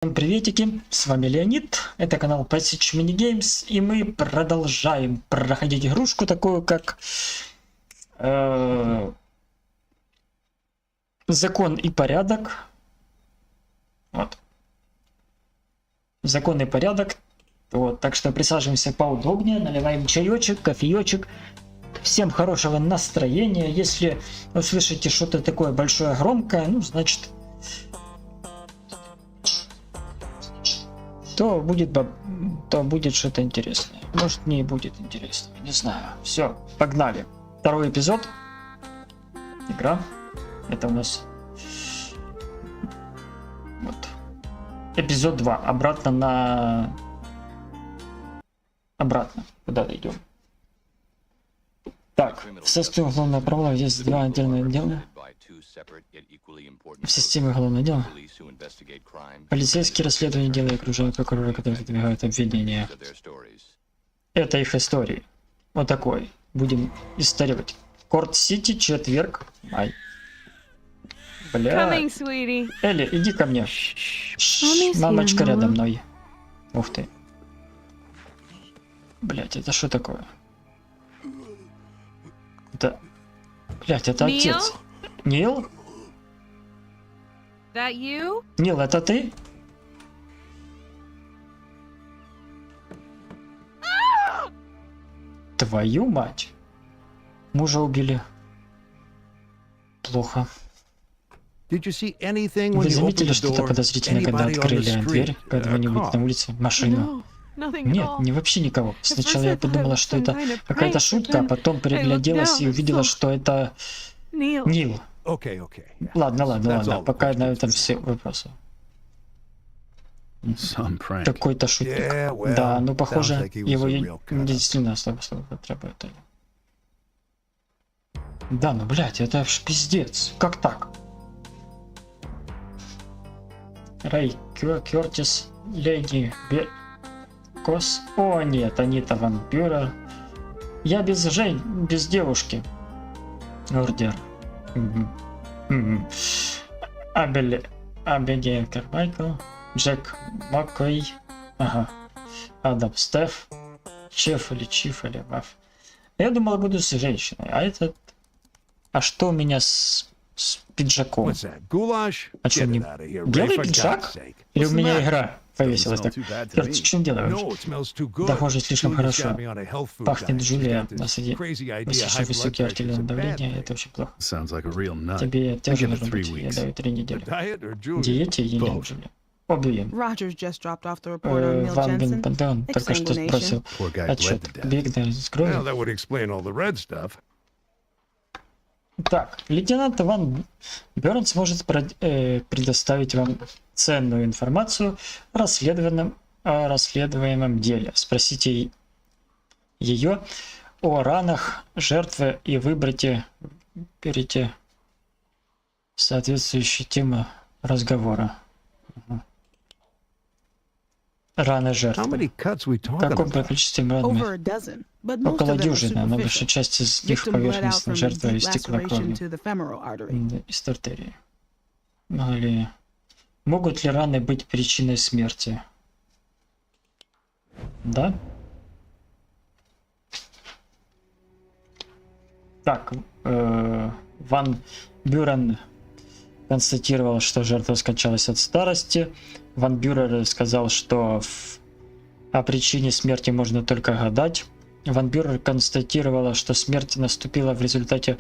Всем приветики, с вами Леонид, это канал Passage Minigames, и мы продолжаем проходить игрушку такую, как Закон и порядок. Вот. Закон и порядок. Вот, так что присаживаемся поудобнее, наливаем чаечек, кофеечек. Всем хорошего настроения. Если услышите что-то такое большое, громкое, ну, значит... то будет что-то интересное. Может, не будет интересного, не знаю. Все, погнали. Второй эпизод. Игра. Это у нас вот эпизод 2. Обратно. Куда дойдем? Так, в составе главного правила есть два отдельных дела. В системе главное дело. Полицейские расследования дела и окружают прокурора, которые выдвигают обвинения. Это их истории. Вот такой. Будем историвать. Корт-Сити, Четверг. Ай. Бля. Элли, иди ко мне. Мамочка рядом мной. Ух ты. Блять, это что такое? Это... Блять, это отец. Нил? Нил, это ты? Твою мать. Мужа убили. Плохо. Вы заметили что-то подозрительное, когда открыли дверь, когда вы не были на улице? Машину? Нет, не вообще никого. Сначала я подумала, что это какая-то шутка, а потом пригляделась и увидела, что это Нил. Ладно, пока на этом все вопросы. Какой-то шутник. Да, ну похоже, его действительно особо требует. Да, ну блять, это ж пиздец. Как так? Рэй, Кертис, Леги, Кос. О нет, Анита Ван Бюрер. Я без девушки. Ордер. Абигейл Кармайкл, Джек Маккой, Адам Стеф, Чиф или Маф. Я думал, буду с женщиной, а этот... А что у меня с пиджаком? А что, не белый пиджак? Или у меня игра повесилась так? Черт, в чем дело вообще? Похоже, слишком хорошо. Пахнет Джулия. Слишком высокие артериальное давление, это очень плохо. Тебе тоже нужно быть. Я даю 3 недели. Диете и не Джулия. Объявим. Ван Бен Пантеон только что сбросил отчет. Бигдер с кровью. Так, лейтенант Ван Бёрн сможет предоставить вам ценную информацию о расследуемом деле. Спросите ее о ранах жертвы и выберите соответствующую тему разговора. Раны жертвы. В каком количестве ран? Около дюжины, но большая часть из них поверхностная жертва истекла кровью из артерии. Могут ли раны быть причиной смерти? Да? Так, Ван Бюрен констатировал, что жертва скончалась от старости. Ван Бюрер сказал, что о причине смерти можно только гадать. Ван Бюрер констатировала, что смерть наступила в результате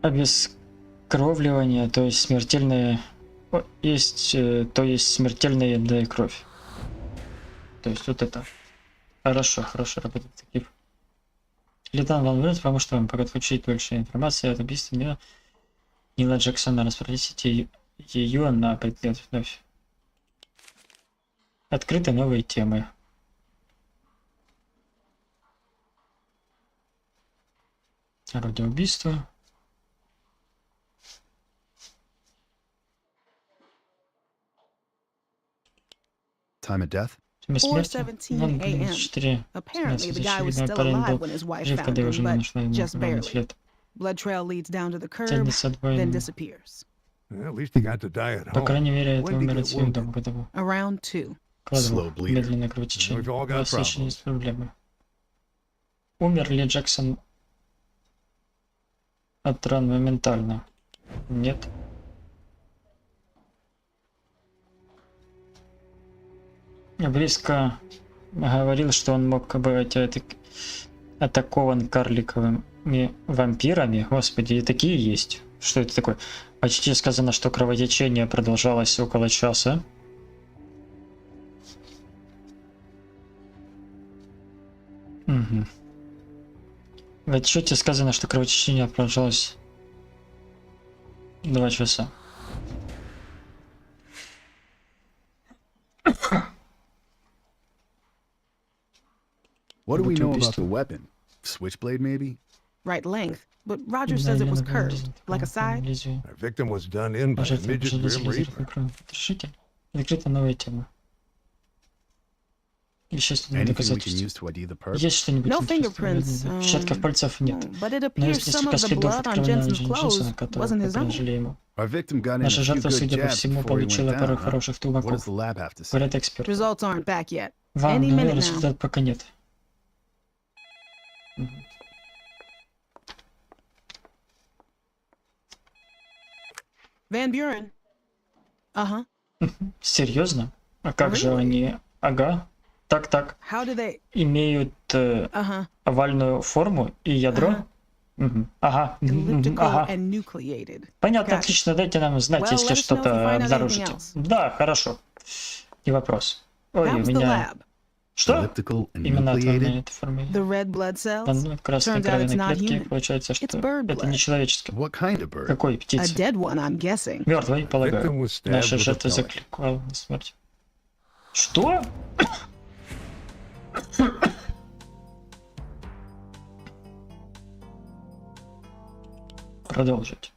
обескровливания, то есть смертельная кровь. То есть вот это. Хорошо работает таких. Лейтенант Ван Бюрер поможет вам получить больше информации от убийства Нила Джексона. Распространите ее на предмет вновь. Открыты новые темы. Орудие убийства. Time of death? Время смерти. 4. Очевидно, парень был жив, когда его жена нашла ему след. Тянется от воина. At least he got to die at По home. крайней мере, это When did he умер get от своим wounded? дома, когда был. Around 2. Кладовых. Slow bleeder. Медленное кровотечение. We've all У got вас очень problems. есть проблемы. Умер ли Джексон от ран моментально? Нет. Близко говорил, что он мог быть атакован карликовыми вампирами. Господи, и такие есть. Что это такое? Почти сказано, что кровотечение продолжалось около часа. Угу. В отчете сказано, что кровотечение продолжалось 2 часа. What do we know about убийство. the weapon? Switchblade, maybe? Right length. But Roger says it was curved. Like a side. Our victim was done in by a Жертва midget пожалуйста, Grim Reaper. Разрешите? Открыта новая тема. Вещественные Anything we can доказательства. use to ID the perp? Есть что-нибудь? No интересное? fingerprints. Отпечатков пальцев нет. But it Но appears есть some несколько of the следов blood on откровенного Jensen's clothes Дженсона, который wasn't his own. приложили ему. Our victim got in a Наша few жертва, good судя по jabs всему, before he получила went пару down, huh? хороших What does тумаков. the lab have to say? Говорят эксперты. Results aren't back yet. Вам Any но minute now. результат пока нет. Van Buren. Uh-huh. Серьезно? А как же они? Ага. Так. How do they... Имеют Uh-huh. овальную форму и ядро? Мгм. Ага. Elliptical Ага. and nucleated. Понятно, Got it. отлично. Дайте нам знать, Well, если let us know if you что-то find out обнаружите. anything else. Да, хорошо. Не вопрос. Ой, That у was the меня... lab. Что? Elliptical and Именно от nucleated? этой формы. The red blood cells. Красные Turns out it's кровяные not клетки. human. Получается, что It's bird это blood. не человеческое. What kind of bird? Какой A птицы? dead one, I'm guessing. Мертвый, Victim полагаю. was stabbed Наша with a жертва pellet. закликала на смерть. Что? Продолжить.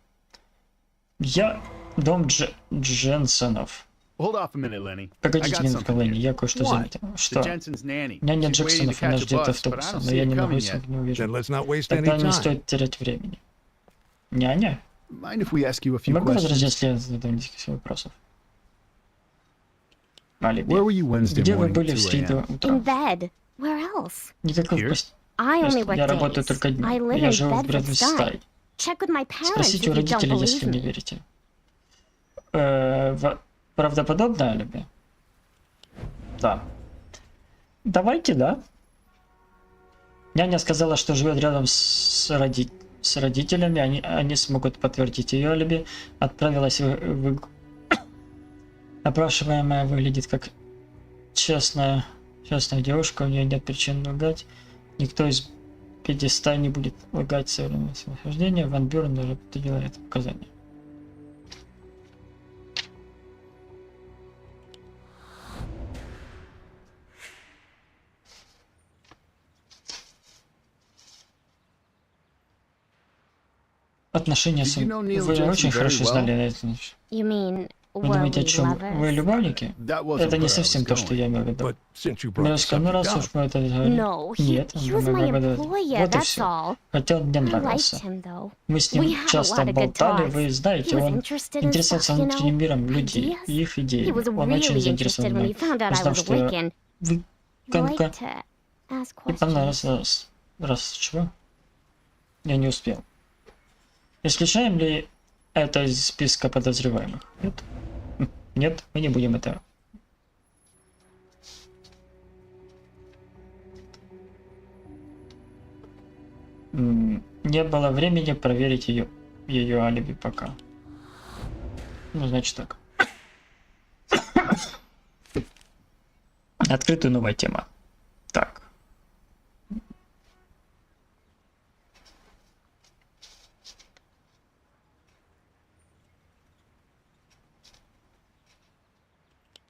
Я дом Дженсонов. Hold off a minute, Lenny. I Погодите got минутку, something Ленни, here. я кое-что What? заметил. The Что? Jensen's nanny. Няня She's waiting to Джексонов, она catch a ждет bus, but I автобуса, don't но see я it не могу coming сегодня yet. не увижу. Then let's not waste any Тогда не time. стоит терять времени. Няня? Mind if we ask you a Не few могу возразить, questions? если я задам несколько вопросов. Алиби. Where were you Wednesday Где вы morning были at в 2 среду a.m.? утром? In bed. Where else? Никакой Here? пост... I only work Я работаю days. только I днем. live Я in живу в Bedford Бредвестае. Sky. Check with my parents Спросите у if you don't родителей, если believe не me. верите. Правдоподобное алиби? Да. Давайте, да. Няня сказала, что живет рядом с родителями. Они смогут подтвердить ее алиби. Отправилась в опрашиваемая выглядит как честная девушка. У нее нет причин лгать. Никто из пьедеста не будет лгать в своем нахождении. Ван Бюрен уже подтвердила это показание. Отношения с... Did you know Neil Вы Jensen очень very хорошо well? знали это. You mean, Вы were думаете, о we чем? Вы lovers? любовники? That wasn't Это не where I was совсем то, что going. я имел в виду. But since you brought the Милочка, ну раз subject уж up, мы это говорим. No, Нет, he was my employer, вот и that's все. all. Хотя он мне I liked нравился. him, though. Мы с We ним had a часто lot of good болтали, talks. вы знаете, He was он interested in интересовался stuff, you внутренним know, миром людей ideas. и их He идей. was Он очень really заинтересован interested when he мной. found out I Узнав, was что Wiccan. вы He конка... liked to ask И понравилось questions. раз чего? Я не успел. Исключаем ли это из списка подозреваемых? Нет. Нет, мы не будем это. Не было времени проверить ее алиби пока. Ну, значит так. Открытая новая тема. Так.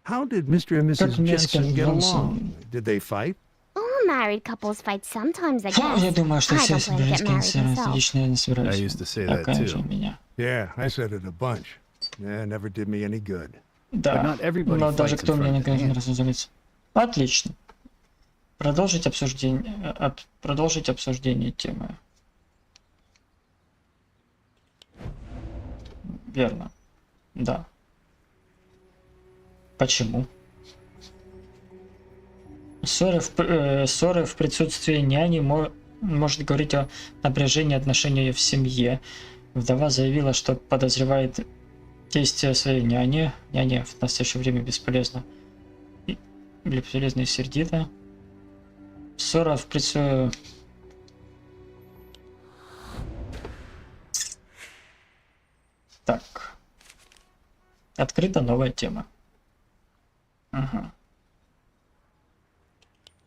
how did Mr. and Как Mrs. мистер Jensen get Джонсон? along? Did they fight? All married couples fight sometimes, I guess. Я думаю, что I все don't plan to собирались get к married Sirens. myself. Лично я не собираюсь. I used to say that Такая же too. у меня. Yeah, I said it a bunch. Yeah, never did me any good. Да, But not everybody но даже fights in кто мне front of наконец the не hand. разозлится. Отлично. Продолжить обсуждение темы. Верно. Да. Почему? Ссоры в присутствии няни может говорить о напряжении отношений в семье. Вдова заявила, что подозревает действия своей няни. Няня в настоящее время бесполезна. Бесполезна и сердита. Ссора в присутствии... Так. Открыта новая тема. Ага.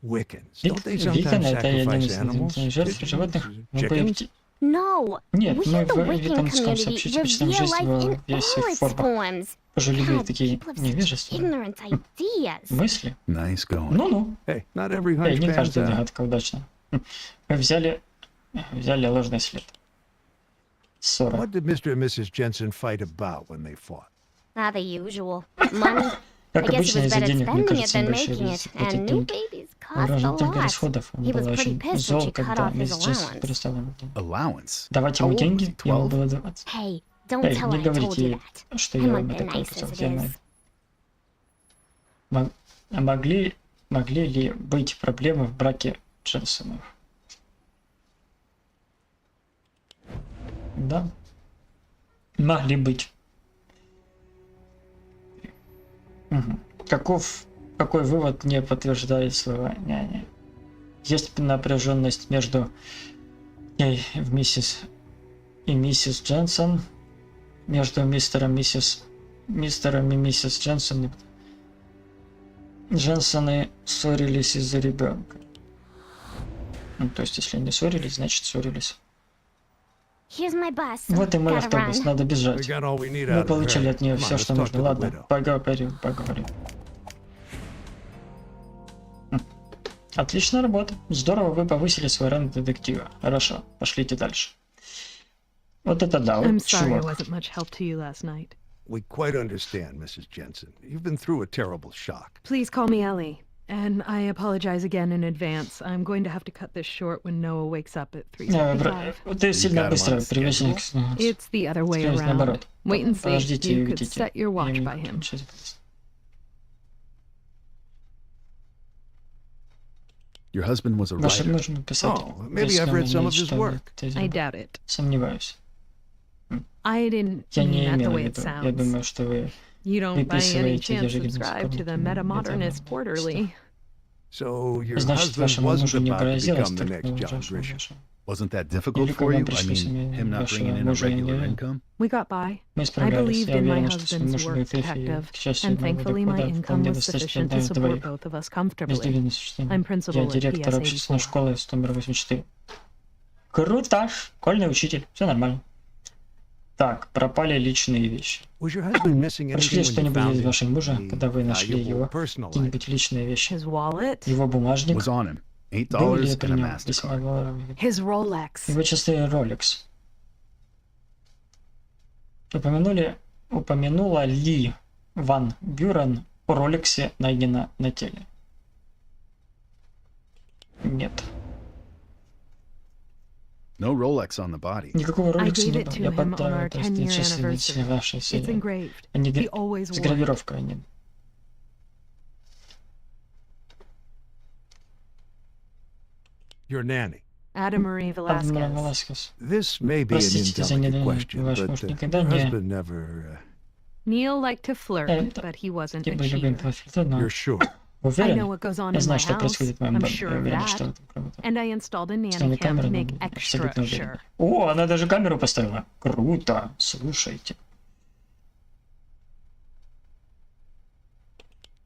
Wiccans. Don't they Викин sometimes это один sacrifice из animals? жертв животных. Chickens? No, Нет, we мы had the в Wiccan викингском community сообществе почитаем revere жизнь life in в весь all их its формах. forms. Пожалели God, такие people have such невежественные ignorant ideas. мысли. Nice going. Ну-ну. Hey, not every Эй, hunch не pans каждая out. догадка удачна. Мы взяли ложный след. Ссора. What did Mr. and Mrs. Jensen fight about when they fought? The usual. Money. I Как guess it обычно, was из-за better денег, мне spending it кажется, им than больше making it. платить And new деньги. babies cost a Важно только lot. расходов. Он He был was pretty очень pissed when зол, she cut когда off his месяц allowance. перестал ему Allowance? давать How ему old was деньги, he, ему 12? было 20. Hey, don't Эй, tell не her I told говорите you ей, that. что I'm я a вам bit это nice сказал. as it is. Могли ли быть проблемы в браке Дженсонов? Да. Могли быть. Угу. Какой вывод не подтверждает слова няни? Есть напряженность между ней и миссис Дженсон, между мистером и миссис Дженсон. Дженсоны ссорились из-за ребенка. Ну, то есть, если они ссорились, значит ссорились. Here's my bus. Вот и мой Gotta автобус, run. надо We бежать. got all we need Мы out of получили her. от нее Come on, все, let's что talk нужно. to the Ладно, widow. поговорим. Отличная работа. Здорово, вы повысили свой ранг детектива. Хорошо, пошлите дальше. Вот это да, I'm вот sorry I чувак. wasn't much help to you last night. We quite understand, Mrs. Jensen. You've been through a terrible shock. Please call me Ellie. And I apologize again in advance. I'm going to have to cut this short when Noah wakes up at 3:55. Ты сильно got him быстро on привязан к It's the other way around. наоборот. Wait and see. Подождите, You could видите. set your watch by him. Your husband was a Ваш writer. муж написал. Oh, maybe I've read some of his work. I doubt it. Сомневаюсь. I didn't Я не mean that the имел в way it виду. Я sounds. думаю, что вы You don't by any Выписываете chance ежегодно subscribe to the сколько-то Meta-Modernist это Quarterly. So your Значит, husband вашему wasn't мужу не about to грозилось become the next такого John ужасного Grisham. вашего. Wasn't that difficult Или for когда you? I пришлось mean, him not вашего bringing in a мужа regular не- income? We got by. Мы I справлялись. believed Я in my уверен, что husband's муж work будет detective, к счастью, and моего thankfully my дохода income вполне was достаточно sufficient to для support двоих. both of us Без comfortably. дивидендов сочетания. I'm principal Я at директор PS общественной 84. школы с номер 84. Круто! Школьный учитель. Все нормально. Так, пропали личные вещи. Was your husband missing Нашли anything when you что-нибудь found из his вашего мужа, когда вы нашли valuable его? personal items? Какие-нибудь личные вещи? His wallet, Его бумажник? Was on him. Был ли $8 при and a нем весьма MasterCard. долларовый? his Rolex. Его часы Rolex. Упомянула ли Ван Бюрен о Ролексе, найдено на теле? Нет. No Rolex on the body. Никакого I Ролекса gave не it было. to Я him on our поддал, то есть 10-year часы anniversary. ваши It's все. engraved. Они He always с wore it. гравировкой они. Your nanny. Ada Marie Адмирал Velasquez. Веласкес. This may be an Простите за indelicate недоумение. question, Ваш but муж никогда your не husband never... Neil liked to flirt, Это but he wasn't a типа любим cheater. твоим, но You're sure? I know уверен, what goes on я in my знаю, что house. происходит в моем I'm доме. sure Я of уверен, что that. это круто. And I installed a nanny Ставлю cam камеру, to но make extra абсолютно sure. уверен. О, она даже камеру поставила. Круто, слушайте.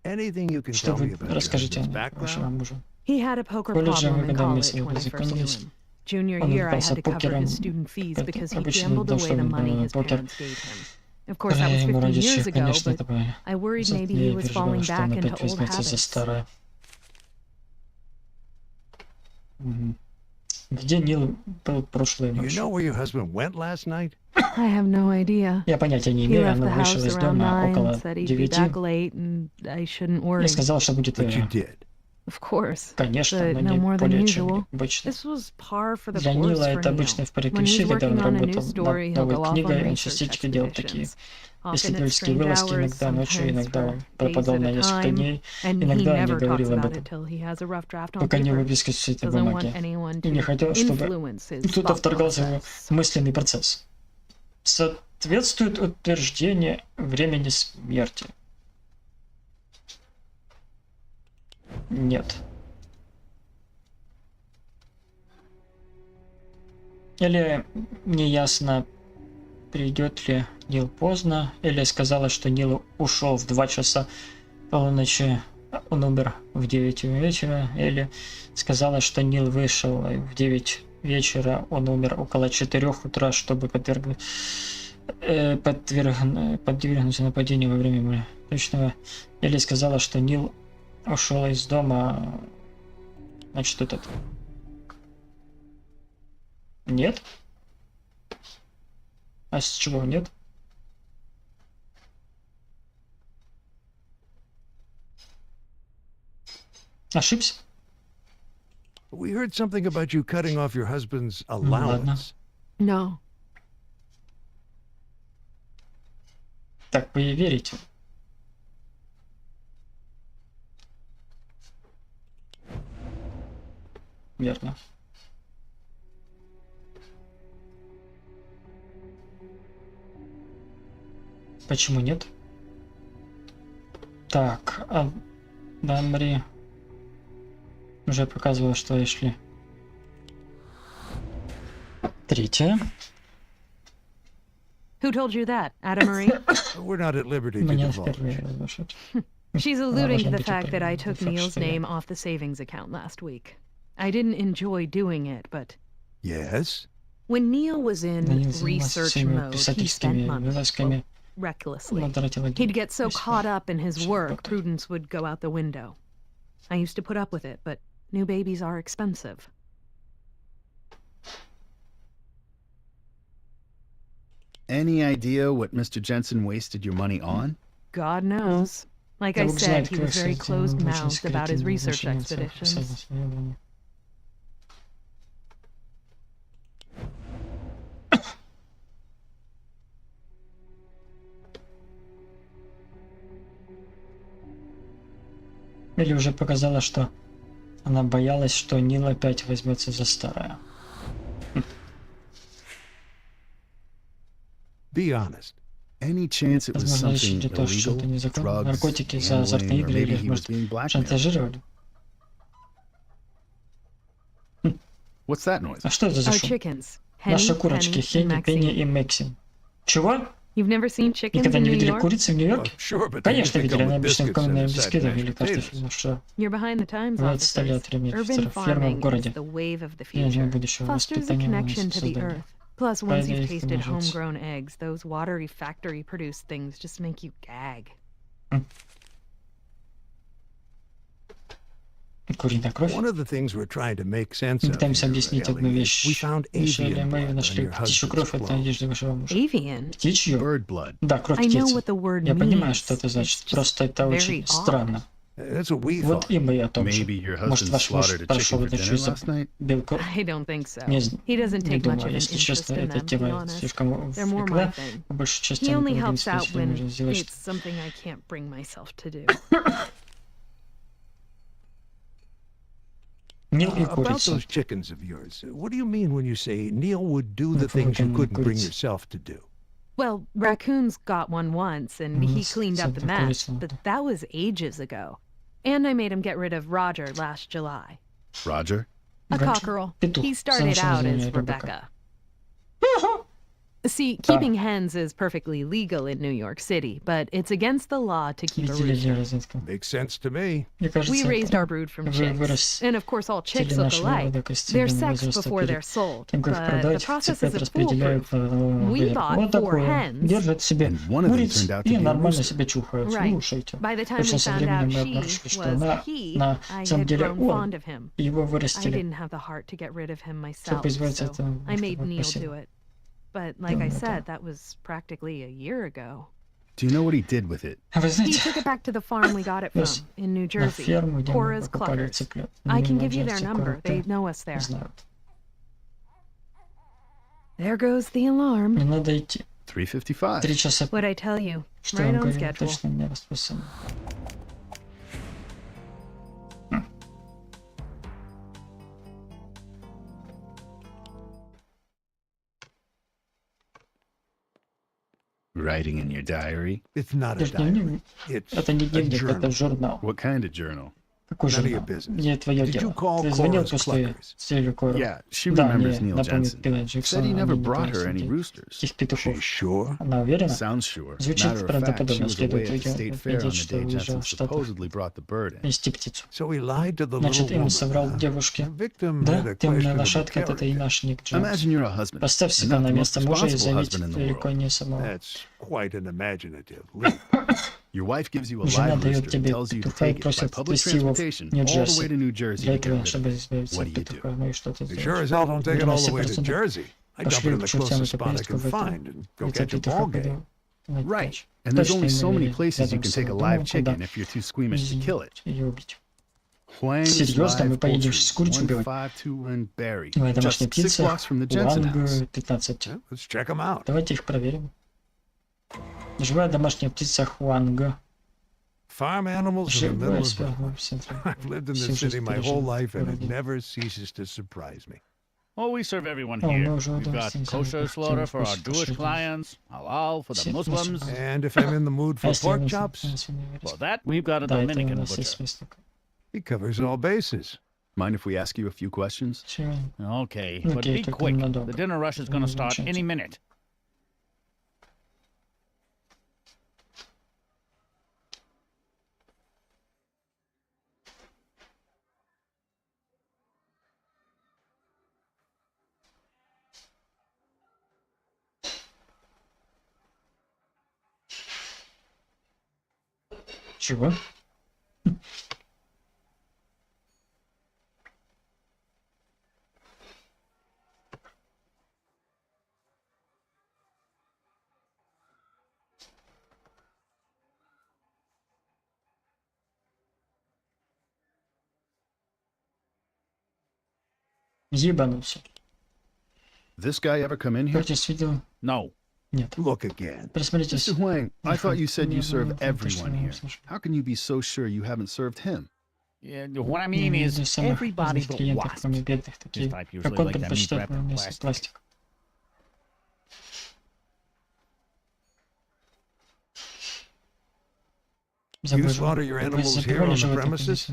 Anything you can Что tell me вы about your расскажете husband's вашему background? мужу? He had a poker Колледже problem мы in когда college вместе when I first knew познакомились. him. Junior Он year, I увлекался had to cover покером. his student fees Как because he обычно, gambled потому away что the он money his покер parents gave him. Of course, that was ему 15 years родичи, ago, конечно, but это I worried maybe he я was переживал, falling что back он into опять old возьмется за habits. старое. Мгм. Где Нил был прошлой Do you ночью? know where your husband went last night? I have no idea. Я понятия не He имею, left она the вышла house из around дома 9, около said he'd be 9. back late, and I shouldn't worry. Я сказал, что будет, But you did. Of course. конечно, but но no не more than более чем usual. обычно. This was par for the Для course Нила for это обычно Neil. в порядке When he's вещей, когда он working on a new работал story, над he'll go новой off on книгой, он research частенько делал такие expeditions. Если often at дельские strange вылазки, hours, иногда ночью, sometimes иногда for он days пропадал at на a несколько time, дней, and he иногда не never talks говорил об about этом, it till he has a rough draft on пока не paper. выписка с этой Doesn't want бумаги. anyone И не to хотел, чтобы influence his кто-то thought вторгался в его process. мысленный процесс. Соответствует утверждение времени смерти? Нет. Или неясно, придет ли Нил поздно, или сказала, что Нил ушел в 2 часа полуночи, он умер в 9 вечера, или сказала, что Нил вышел в 9 вечера, он умер около 4 утра, чтобы подвергнуться нападению во время точного, или сказала, что Нил ушел из дома, значит, этот. Нет? А с чего нет? Ошибся? We heard something about you cutting off your husband's ладно. allowance. No. Так вы и верите? Верно. Почему нет? Так, а Дамри уже показывала, что шли. Третье. Who told you that, Ada Marie? We're not at liberty to Меня divulge. впервые разглашать. She's alluding to должна the быть fact that I упомянута, took факт, Neil's что я- name off the savings account last week. I didn't enjoy doing it, but Yes? when Neil was in Данил занимался research всеми mode, he spent писательскими money вылазками, recklessly. но тратил He'd get so весьма caught up in his work, работу. prudence would go out the window. I used to put up with it, but new babies are expensive. Any idea what Mr. Jensen wasted your money on? God knows. Like I said, he was very closed-mouthed about his research expeditions. Или уже показала, что она боялась, что Нил опять возьмется за старое. Be honest. Any chance it was Возможно, речь something идет о том, что illegal? это незаконно. Drugs, Наркотики за азартные gambling, or игры, или maybe их, he was может, being blackmailed? шантажировали? What's that noise? А что это за Our шум? chickens. Наши Henny, курочки, Penny, and Хенни, Пенни Maxine. и Максим. Чего? You've never seen chickens Никогда in не New видели York? курицы в Well, Нью-Йорке? sure, but they Конечно, usually видели, come они with обычно в biscuits and каменные a side of бисквиты mashed или potatoes. картофель. Что? You're behind the times, Вы отстали officers. от времени Urban офицеров. Ферма в farming is городе. the wave of the Ферма future. будущего Fosters a воспитания connection to the создания. earth. Plus, once you've Поверь, tasted может. homegrown eggs, those watery factory-produced things just make you gag. Куриная кровь. One of the things we're trying to make sense Мы of пытаемся here, объяснить одну Ellie, is вещь. we found Вначале avian мы blood on нашли your птичью husband's кровь, это clothes. одежда вашего мужа. Avian? Птичью? Bird blood. Да, кровь I know птицы. what the word Я понимаю, means. что это значит. It's just Просто это very очень odd. странно. That's what we Вот thought. и мы о том же. Maybe your Может, husband ваш муж slaughtered a прошел chicken for ночью dinner за last night? белком? I don't think so. Не, He doesn't не take much думаю, of an если честно, interest in эта them, to be тема honest. слишком They're more my увлекла. thing. По большей части He он only не helps out способен when сделать. it's something I can't bring myself to do. Нил и About курица. those chickens of yours, what do you mean when you say Neil would do the Ну, things you там couldn't bring курица. yourself to do? Well, raccoons got one once, and he Yes, cleaned up the something mess, курица. but that was ages ago. And I made him get rid of Roger last July. Roger? A Roger? cockerel. Петух. He started out as Замешанная Rebecca. See, keeping hens is perfectly legal in New York City, but it's against the law to keep a Видели ли rooster. розетку? Makes sense to me. Мне кажется, We raised это our brood from вы chicks. вырастили And of course, all chicks look нашего alike. рода костей They're до sexed возраста before they're перед sold, тем, как but the продать, process цепят isn't распределяют foolproof. по налоговому We выбору. bought Вот 4 такое. hens. Держат себе And one of them куриц turned out to и be a нормально rooster. себя чухают. Right. Слушайте. By the time Точно we со found временем out мы she обнаружили, что was he, на I самом had деле grown он, fond of him. его I вырастили. didn't have the heart to get rid of him Чтобы myself, избавиться so от этого, I made чтобы Neil просил. do it. But like I Ну, said, да. that was practically a year ago. Do you know what he did with it? А вы He знаете, took it back to the farm we got it from, Yes. in New на Jersey, ферму, где мы Cora's покупали Cluckers. цыплят. I can Мимо give you their Джерси number. They Кора, know us there. знают. There goes the alarm. Не надо идти. 3:55. 3 часа. What'd I tell you? Что Right я on говорю? schedule. Точно не расписано. Writing in your diary? It's not a Это diary. дневник. It's Это не a дневник, это journal. журнал. What kind of journal? Какой None of your журнал? business. Не твое Did you дело. call Ты звонил Cora's после Cluckers? с целью Кора. Yeah, she Да, remembers мне Neil напомнит Jensen. Билла Said Джексона. he Они never не brought her принесли any этих roosters. петухов. She's sure? Она уверена? Sounds sure. Звучит Matter of fact, she правдоподобно. was away Следует at the state fair on отметить, the что day уезжал Jensen в Штаты supposedly brought the bird in. нести птицу. So he lied to the Значит, little им woman. соврал huh? девушке. The victim Да, had a ты умная questionable лошадка, это и character. наш Ник Джонс. Imagine you're a husband. Поставь and себя not на the most место мужа и responsible заметь husband in the далеко world. не самого. That's quite an imaginative leap. Your wife gives you a Жена live дает rooster and тебе tells you to петуха и take it by просит public отвезти его в transportation all the way Нью-Джерси. to New Jersey Для to get этого, rid of чтобы it. избавиться What от do you do? петуха. Ну и что ты You сделаешь? sure as hell don't take it Наверное, all the все way to проценты Jersey. I dump it пошли in к the чертям closest эту spot I поездку can в это. find and go Эти catch a петуха ball game. пойду. Right. And there's only so many places you рядом can с take a домом, live куда chicken if you're too squeamish to kill it. ее убить. Huang's Серьезно, мы Live поедем Poultry, с курицей убивать? 152 Berry. Моя Just домашняя 6 птица, blocks from the Jensen house. Уанг 15. Yeah, let's check them out. Давайте их проверим. Живая домашняя птица Хуанга. Farm animals in the middle Живая of связана в центре. I've lived in Всю this city жизнь my whole пережил life and it городе. never ceases to surprise me. Oh, we serve everyone Oh, here. мы уже We've got удовольствие kosher заняты slaughter тем, for our вкус Jewish кошерный. clients, halal for the Все Muslims. вкусно. And if I'm in the mood А for если у pork нас chops, For that, we've got a да, это у Dominican нас есть butcher. мясник. he covers all bases. Mind if we ask you a few questions? Чего? Okay, but Okay, be только quick. ненадолго. The dinner rush is going to start Замечательно. any minute. Чего? Ебанулся. This guy ever come in here? Кертис видел? No. Нет. Look again. Присмотритесь. Mr. Huang, I thought you said you Не serve было, everyone точно, here. слушай. How can you be so sure you haven't served him? Yeah, what I Я mean имею в is виду самых everybody разных but клиентов, кроме wasps. бедных, такие, type usually как он like that предпочитает meat wrapped in мясо plastic. пластик. You slaughter your animals here on the premises?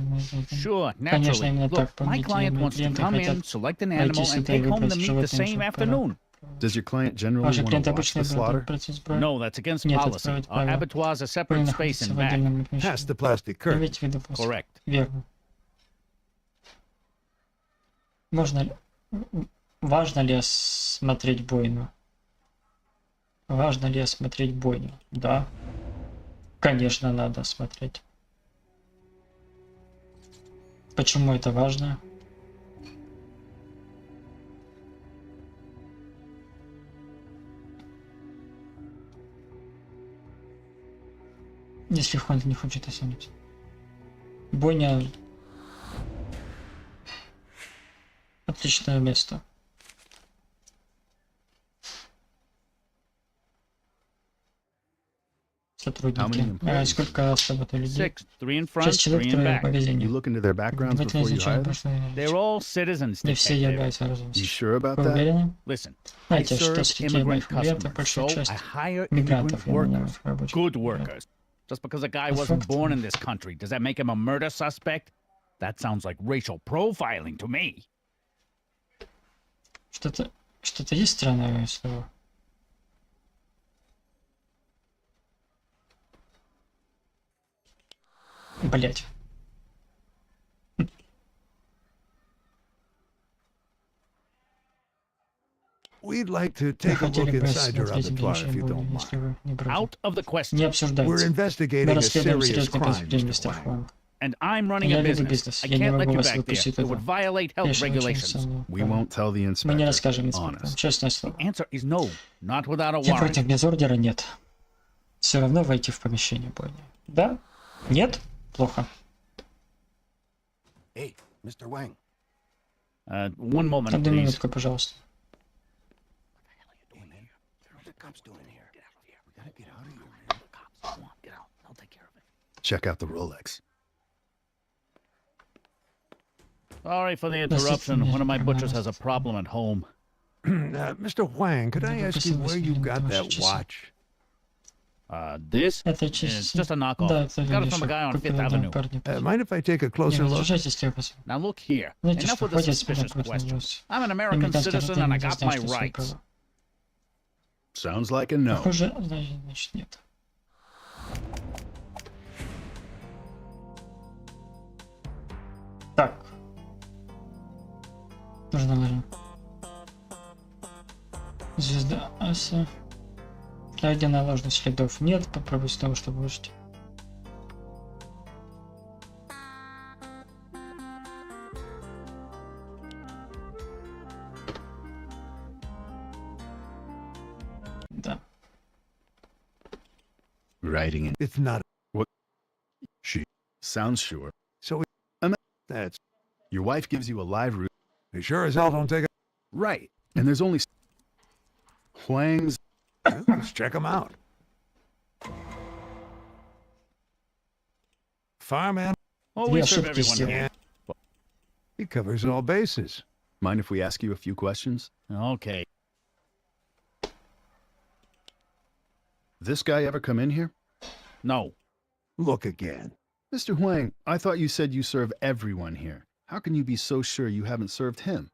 Sure, Конечно, naturally. именно так. Look, my Помните, client мои wants to клиенты come in, хотят select an пойти animal, and сюда и take home the выбрать meat the животное, same чтобы afternoon. Does your client generally Ваши want клиенты to watch обычно the будут slaughter? процесс брать. No, that's against Нет, это policy. правит Our правило. abattoir is a separate Вы space находитесь in в back. отдельном Past помещении. the plastic curtain. Имейте в виду после. Correct. Верно. Важно ли осмотреть бойню? Важно ли осмотреть бойню? Да. Конечно, надо осмотреть. Почему это важно? Если Хуанг не хочет осмотреть. Бойня... Отличное место. Сотрудники. А сколько раз работают людей? 6, 3 in front, 6 человек, 3 in 3 в back. You магазине. look into their backgrounds Внимательно before you изучаем hire them? прошлое. They're all citizens, Не все detective. являются You разумными. sure about Вы that? уверены? Listen, I Знаете, что serve среди immigrant моих клиентов customers, большая so часть I hire мигрантов, immigrant я нанимаю workers, рабочих. good Да. workers. Just because a guy По wasn't факту. born in this country, does that make him a murder suspect? That sounds like racial profiling to me. Что-то есть странное слово? Блять. We'd like to Мы take a хотели look бы inside your осмотреть abattoir меньше if you боли, don't если mind. вы не против. Out of the question. Не We're обсуждается. Мы investigating a расследуем serious серьезное crime, преступление, Mr. мистер Huang. Хуанг. And I'm running Я a веду business. бизнес. I Я не can't let могу you вас back there. выпустить It would туда. violate health Конечно, очень regulations. сильно. We won't tell the Мы не inspector. расскажем инспекторам. Honest. Честное слово. Answer is no, not without a Я warrant. против без ордера нет. Все равно войти в помещение бойни. Да? Нет? Плохо. Hey, Mr. Wang. One moment, Одну please. минутку, пожалуйста. What are the cops doing here? Check out the Rolex. Sorry for the interruption. One of my butchers has a problem at home. Mr. Huang, could I ask you where you got that watch? This? Это It's чисто. just a knockoff. Да, это Got it я from a ещё guy on купил Fifth одному Avenue. парню. Mind if I take a Не closer look? раздражайтесь, я вас. Now look here. Знаете, Enough что with the хватит с меня suspicious просто questions. вопросов. I'm an American Американский citizen and I got my гражданин, rights. свои права. Sounds like a no. Похоже, значит нет. Так. Нужно, наверное. Звезда Аса. Найдено ложных следов нет. Попробуй снова, чтобы выжить. Да. Writing it. It's not. She sounds sure. So that's. Your wife gives you a live root. They sure as hell don't take it. Right. And there's only Huang's. Let's check them out. Fireman. Oh, we Yeah, serve ship everyone this, here. Yeah. He covers all bases. Mind if we ask you a few questions? Okay. This guy ever come in here? No. Look again. Mr. Huang, I thought you said you serve everyone here. How can you be so sure you haven't served him?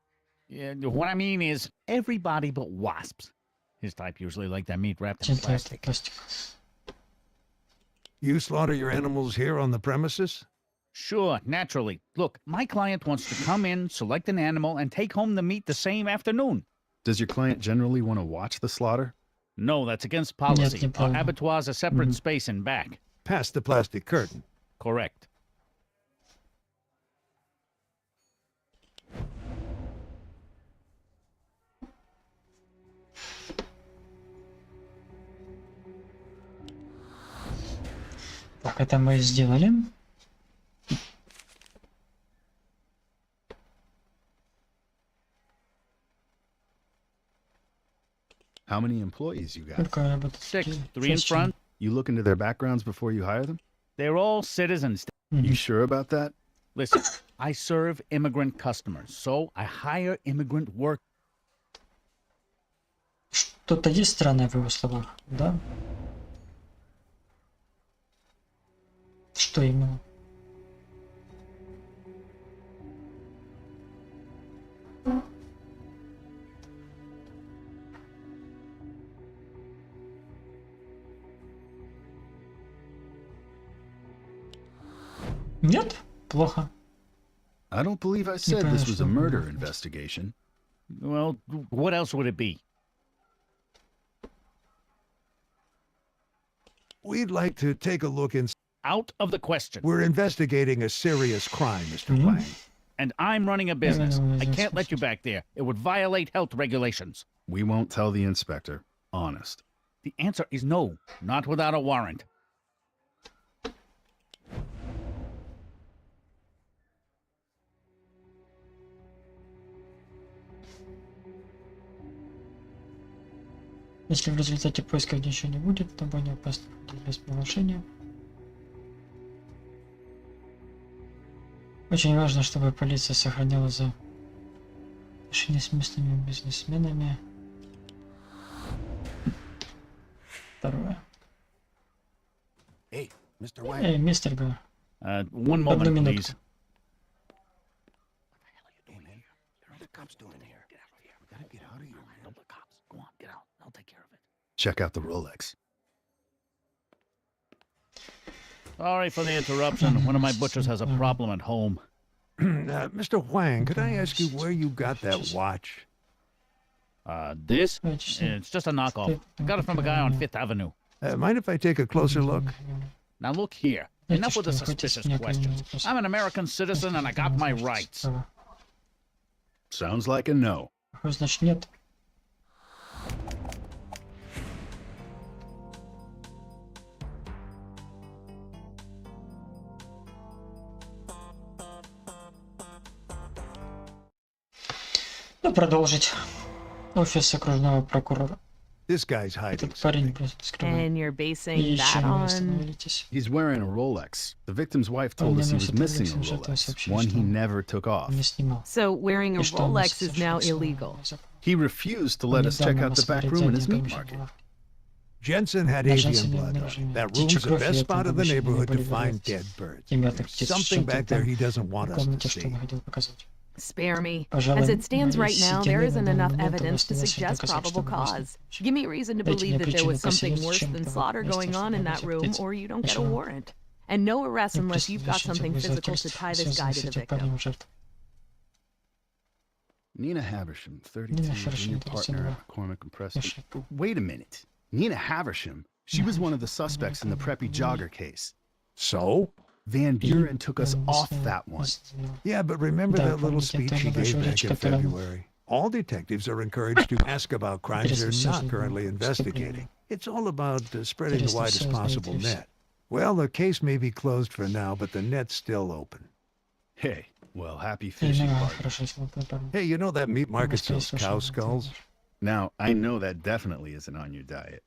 Yeah, what I mean is everybody but wasps. His type usually like that meat wrapped in plastic. Пластик. You slaughter your animals here on the premises? Sure, naturally. Look, my client wants to come in, select an animal, and take home the meat the same afternoon. Does your client generally want to watch the slaughter? No, that's against policy. не Our правильно. abattoir is a separate space in back. Past the plastic curtain. Correct. Так, это мы сделали. How many employees you got? Сколько работает? 6, 3 in front. You look into their backgrounds before you hire them? They're all citizens. You sure about that? Listen, I serve immigrant customers, so I hire immigrant work. Что-то есть странное в его словах, да? Что именно? Нет? Плохо. I don't believe I said this was a конечно. murder investigation. Well, what else would it be? We'd like to take a look in. Out of the question. We're investigating a serious crime, Mr. Huang. And I'm running a business. no, I that's can't let you back there. It would violate health regulations. We won't tell the inspector. Honest. The answer is no, not without a warrant. Если в результате поисков ничего не будет, то не опасно без приглашения. Очень важно, чтобы полиция сохраняла за отношения с местными бизнесменами. Второе. Hey, Mr. Huang. Эй, мистер Г. One Одну moment, минутку. please. Check out the Rolex. Sorry for the interruption. One of my butchers has a problem at home. Mr. Huang, could I ask you where you got that watch? This? It's just a knockoff. Got it from a guy on Fifth Avenue. Mind if I take a closer look? Now look here. Enough with the suspicious questions. I'm an American citizen and I got my rights. Sounds like a no. Значит, нет. Ну, продолжить. Офис окружного прокурора. This guy's hiding Этот парень something. просто скрывает. And you're И basing еще that вы on... остановитесь. He's wearing a Rolex. The victim's wife told us he was missing a Rolex, one he never took off. Не снимал. So wearing a И что он Rolex is now совершил illegal. закон. He refused to let us check out the back room in his meat market. Jensen had На avian Дженсене blood on обнаружили it. That птичью room's the кровь, и best это spot of the помещение neighborhood to были find вероятно dead birds. ягнятных There's птиц. something Что-то back there там he doesn't в want us комнате, to что see. он хотел показать. Spare me. Пожалуй, As it stands на right now, there сиденье isn't на enough данный момент у evidence вас to не suggest доказать, probable чтобы вас cause. Give me reason to Дайте believe мне that there причину was something посидеть, worse чем than того slaughter места, going чтобы on in вас that room, птиц. or you don't get a Ничего. warrant. And no arrest Не unless you've got присутствующим something physical to обязательств, tie this guy связанных с to the этим victim. парнем жертв. Nina Haversham, 32, Nina Haversham, junior 32. partner at McCormick and Preston. Слушай, Wait a minute. Nina Haversham? She was one of the suspects in the preppy jogger case. So? Van Buren took us off that one. Yeah, but remember Да, that little помните, speech там he gave небольшую back речь, in которую February? All detectives are encouraged to ask about crimes they're Интересно, not всё currently знаю. investigating. It's all about spreading the Интересно, widest всё possible знаете, всё. net. Well, the case may be closed for now, but the net's still open. Hey, well, happy И fishing, ну, partner. хорошо, если вы парень. Hey, you know that meat market Скорее sells всего, cow что skulls? Now, I know that definitely isn't on your diet.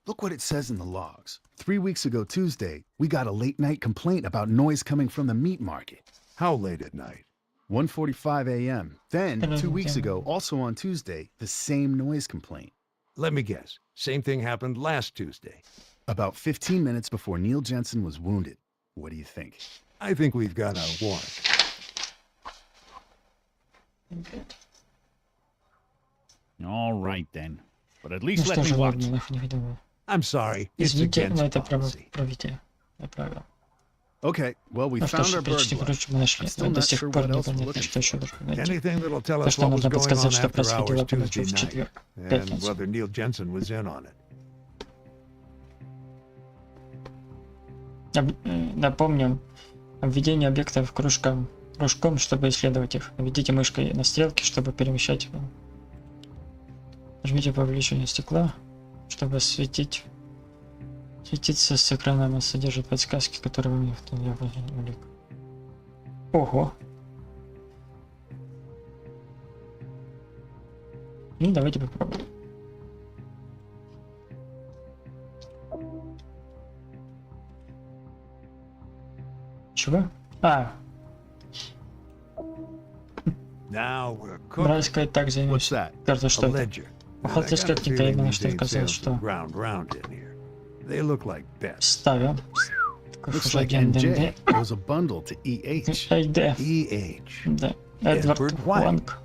Look what it says in the logs. 3 weeks ago Tuesday, we got a late night complaint about noise coming from the meat market. How late at night? 1:45 a.m. Then, Hello, 2 weeks Lieutenant. ago, also on Tuesday, the same noise complaint. Let me guess. Same thing happened last Tuesday. About 15 minutes before Neil Jensen was wounded. What do you think? I think we've got a warrant. All right then. But at least Ну let что me же, watch. ладно, не видимо. I'm sorry. It's Извините, но against это policy. правитель. Я правил. Okay, well, we Ну что found ж, our bird почти blood. короче мы нашли. I'm still Но до not сих sure пор what else we're непонятно, looking что еще for. должны найти. Anything that'll tell То, us что what was нужно going подсказать, on что after происходило hours по ночи Tuesday в night, четверг. and Пятницу. whether Neil Jensen was in on it. Напомним, обведение объектов кружком, чтобы исследовать их. Наведите мышкой на стрелки, чтобы перемещать его. Нажмите по увеличению стекла, чтобы светиться с экрана. Содержит подсказки, которые вы мне улик. Ого. Ну, давайте попробуем. Чего? А, Now we're надо cooking. сказать, так What's займемся. that? Кажется, A что это. ledger. And Охота I got a техника, feeling именно these что ain't оказалось, sales что of ground round in here. They look like bets. ставим. Looks like NJ owes a bundle to EH. Айде. E.H. Да. Эдвард Эдвард Хуанг. Хуанг.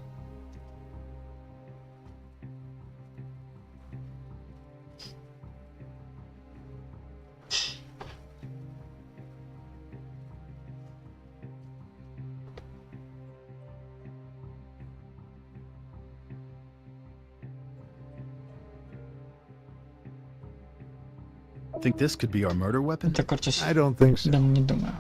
Think this could be our murder weapon? Это Кортис. I don't think so. Да, не думаю.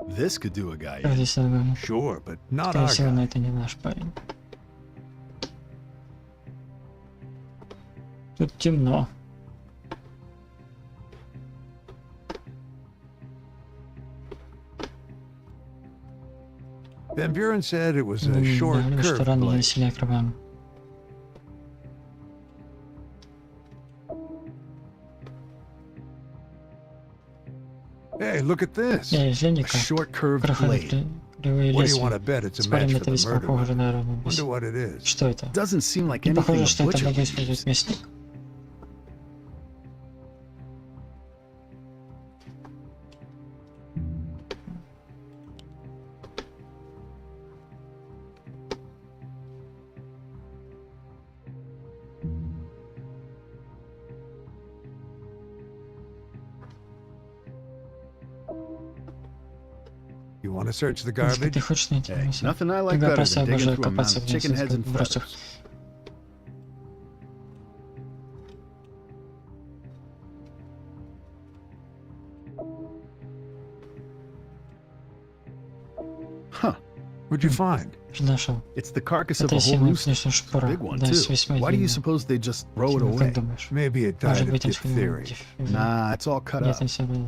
This could do a guy in. Здесь, Sure, but not скорее our всего, guy. но это не наш парень. Тут темно. Van Buren said it was a Да, short что curved рано не blade. сильно кровавым. Hey, look at this. Если A Ника. short curved Кривые blade. What do you want лезвия. to bet it's a Спорим, match for это the весьма murder похоже weapon? на оружие. Wonder what it is. Что это? Doesn't seem like Не anything похоже, a что это butcher могло would использовать use. мясник. You want to search the Может, garbage? ты хочешь найти Hey, мясо? nothing I like Тогда better просто than digging обожаю through a mound копаться of в chicken heads and мясницких брусьях. feathers. What'd you find? Что нашел? It's the carcass of Это a whole сильная, rooster. конечно, It's a шпора. big one, Да, с too. 8 Why do you дней. suppose they just throw it Сильно, away? как думаешь? Maybe it died Может of быть, diphtheria. Nah, it's all cut Нет, up. не все было.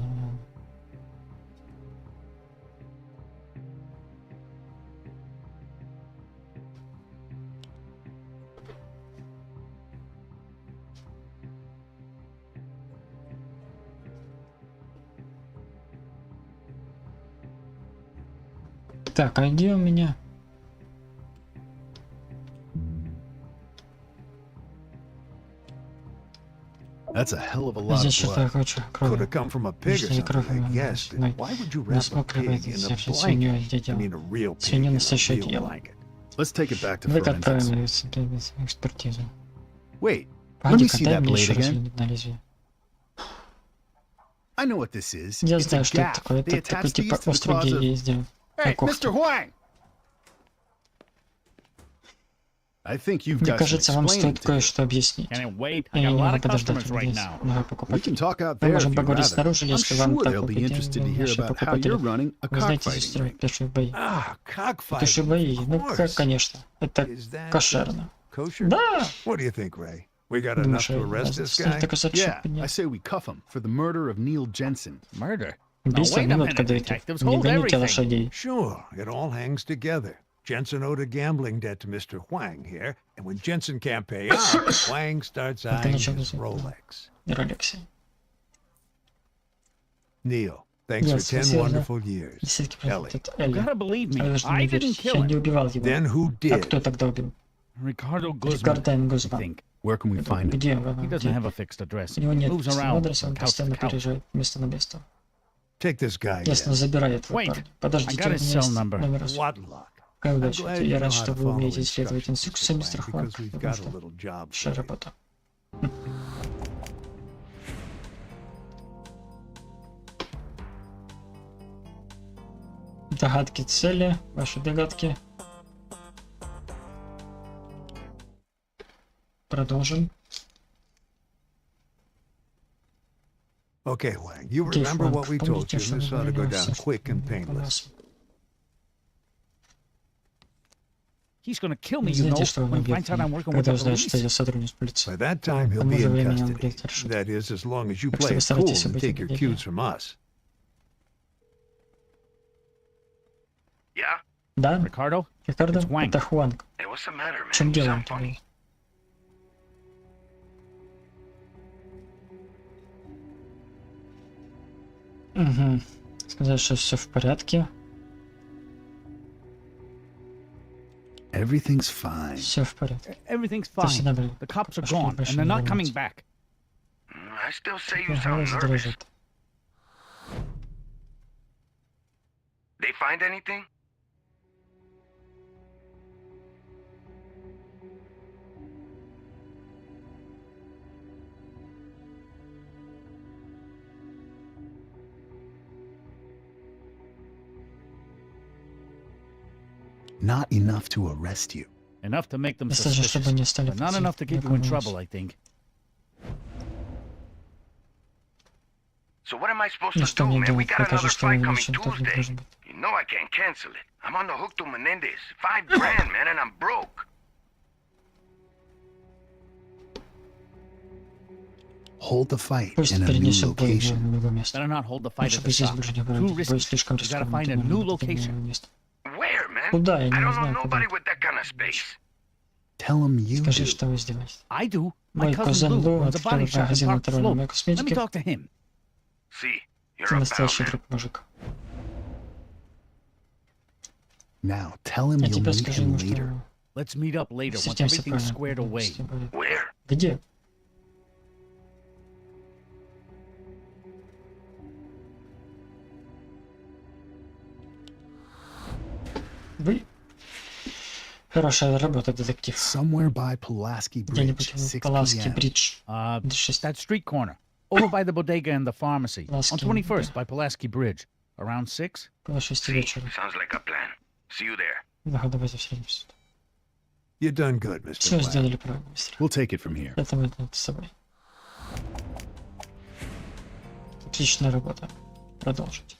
Так, а где у меня? That's a hell of a lot Здесь of что-то blood. короче Could крови. have come from a pig or Если кровь something, I guess. но Why would you не wrap a смог ли pig это in взять a свинью blanket? I делал? mean, a real pig Свинью in a настоящее real дело. blanket. Let's take it back to Вы как forensics. правильно экспертизу? Wait, let me Погоди-ка, see дай that мне еще blade раз again. взглянуть на лезвие. I know what this is. Я It's a знаю, что это gaff. такое. They Это такой attach типа these to the острый claws of... гель сделал. Hey, когти. Mr. Huang! I think you've Мне got some кажется, вам explaining стоит to do. кое-что объяснить. Can it wait? И I не got a lot могу of подождать, customers у меня right есть now. много We can покупателей. talk out Мы there if можем you'd поговорить rather. снаружи, I'm если вам sure так they'll be угодно. interested to hear Наши about how you're покупатели. running a Вы знаете, cockfighting устроить ring. пешие бои. Ah, Пешие cockfighting. бои, Of ну course. конечно, это Is that кошерно. kosher? Да! What do you think, Ray? We got Думаешь, enough to arrest this guy? такой сорчок Yeah, I поднять. say we cuff him for the murder of Neil Jensen. Murder? Now, Убийство wait a минутка minute, дайте. detectives. Не Hold гоните everything. лошадей. Sure, it all hangs together. Jensen owed a gambling debt to Mr. Huang here, and when Jensen can't pay up, Huang starts Это eyeing ничего his не Rolex. Ролекси. Neil, thanks Yes, for 10 спасибо за wonderful years. Десятки Ellie. процентов. You Элли. gotta believe me. А вы должны I мне didn't верить. kill Я не him. убивал его. Then who А did? кто тогда убил? Ricardo Guzman, Рикардо I Гузман. think. Where can we find him? Где он? He doesn't Где? have a fixed address. У него нет Moves постоянного around адреса, он from couch постоянно to couch. переезжает с места на место. Take this guy Ясно, in. забирай этого Wait, парня. I Подождите, got у his меня есть cell number. номер. What luck. Как I'm удачи. glad you Я know рад, how что to вы follow умеете следовать instructions, инструкциям, Mr. мистер Huang, Хуанг. because we've Потому got a что little job большая for you. работа. Догадки цели, ваши догадки. Продолжим. Okay, Huang, you Окей, remember Хуанг, what we told помните, you. что мы This ought to go говорили, down всё, quick and что painless. нас. He's gonna kill me, you Знаете, know, что он when he убьет finds out I'm меня, working with когда the узнает, что police. я сотрудник с полицией. By that time, he'll К be тому же in времени он custody. будет хорошо. That is, as long as you Так что play вы it cool старайтесь and быть take your обиднее. cues from us. Yeah? Да, Ricardo? Рикардо? It's Huang. Это Хуанг. Hey, what's the matter, man? В чем You дело? sound funny. Угу. Сказать, что все в порядке. Everything's fine. Все в порядке. Everything's Это все fine. нормально. The cops are Пошли, gone, пошли, and they're not не coming волнуйтесь. back. I still say you sound Голос nervous. дрожит. They find anything? Not enough to arrest you. Enough to make them Достаточно, suspicious, чтобы они стали but not enough to get you in trouble, I think. So what am I supposed Ну to что do, мне man? We делать? got another Покажи, что flight мы coming ничем тоже не Tuesday. должен быть. You know I can't cancel it. I'm on the hook to Menendez. $5,000, man, and I'm broke. Hold the fight Пусть in a new перенесет бой в location. другое место. Better not hold the fight Лучше at бы the здесь stop. больше не Too говорить. Бой risky. слишком You gotta рискованный. find a Надо new найти location. другое место. Where, man? Куда? Я I не don't know знаю, куда. nobody with that kind of space. Tell him you Скажи, do. что вы издеваетесь. I do. My Мой cousin кузен Lou Лу runs a открыл body shop in магазин Park натуральной Slope. Let me косметики. talk to him. See, you're Ты a pal, настоящий man. друг, мужик. Now tell him Я you'll тебе meet скажу him ему, later. что Let's meet up later once встретимся everything's squared away. правильно. Where? Где? Вы... Хорошая работа, детектив. Somewhere by Pulaski Где-нибудь Bridge, в 6 Палавский p.m. бридж. That street corner. Over by the bodega and the pharmacy. On Pulaski, 21st by Pulaski Bridge. Around 6? Около 6 See, вечера. sounds like a plan. See you there. Да, давайте встретимся. You done good, Mr. Все Huang. сделали правильно, мистер. We'll take it from here. Это мы с собой. Отличная работа. Продолжить.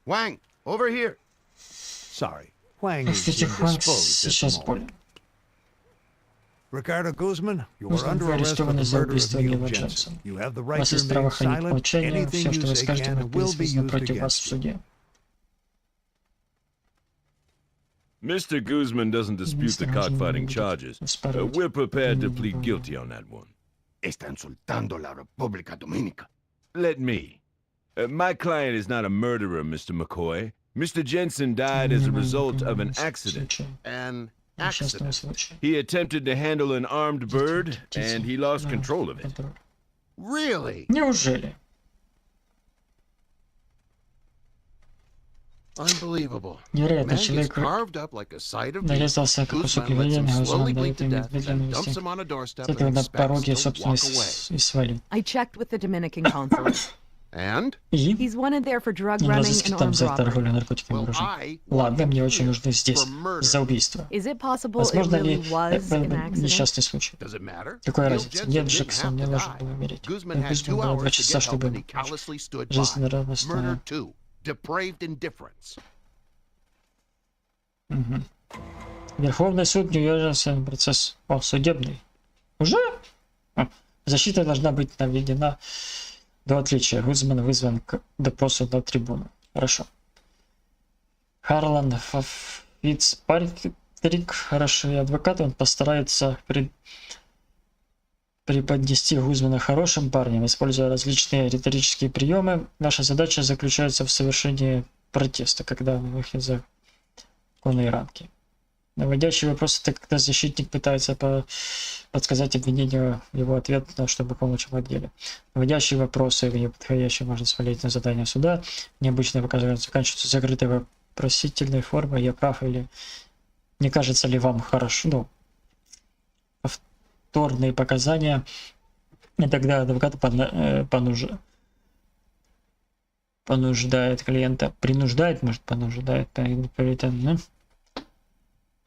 Wang, over here. Sorry, Huang is Кстати, Хуанг indisposed at сейчас the moment. болен. Ricardo Guzman, you are Гузман, under вы arrest for арестованы the за murder of убийство Neil Нила Jensen. Дженсона. You have the У right вас to есть право remain хранить silent. молчание. Anything Все, you что вы say скажете, can будет and will be использовано used против вас в against you. суде. Mr. Guzman doesn't dispute the cockfighting charges. We're prepared to plead guilty on that one. Está insultando la República Dominica. Let me. My client is not a murderer, Mr. McCoy. Mr. Jensen died as a result of an accident. An Несчастного accident. случая. He attempted to handle an armed bird, and he lost control of it. Контроль. Really? Неужели? Unbelievable. Невероятно, Man gets человек carved up like a side of meat. нарезался как кусок Guzman lets him говядины, slowly Гузман bleed дает to ему death, then медленно dumps вести. him on a doorstep С этого and на expects пороге, to собственно, walk away. и свалил. I checked with the Dominican consulate. And? И He's wanted there for drug не running разыски and там armed за robbery. торговлю наркотиками и Well, оружием. I Ладно, мне очень here нужны здесь for murder. за убийство. Is it possible it Возможно ли really was an accident? несчастный случай? Does it matter? Какая Neil разница? Jensen Нет, didn't Джексон have не to должен die. был умереть. Guzman had 2 Гузман было 2 hours to часа, get help, чтобы and he callously stood by. жизненно Murder радостно. 2. Depraved indifference. Верховный суд не уверился в процесс. О, судебный. Уже? Защита должна быть наведена до отличия. Гузман вызван к допросу на трибуну. Хорошо. Харлан Фицпатрик, хороший адвокат, он постарается преподнести Гузмана хорошим парнем, используя различные риторические приемы. Наша задача заключается в совершении протеста, когда выходит за законные рамки. Наводящий вопрос — это когда защитник пытается подсказать обвинению его ответ, чтобы помочь в отделе. Наводящие вопросы неподходящие можно свалить на задание суда. Необычные показания заканчиваются закрытой вопросительной формой. Я прав или не кажется ли вам хорошо? Ну, повторные показания. И тогда адвокат понуждает клиента. Принуждает, может, понуждает.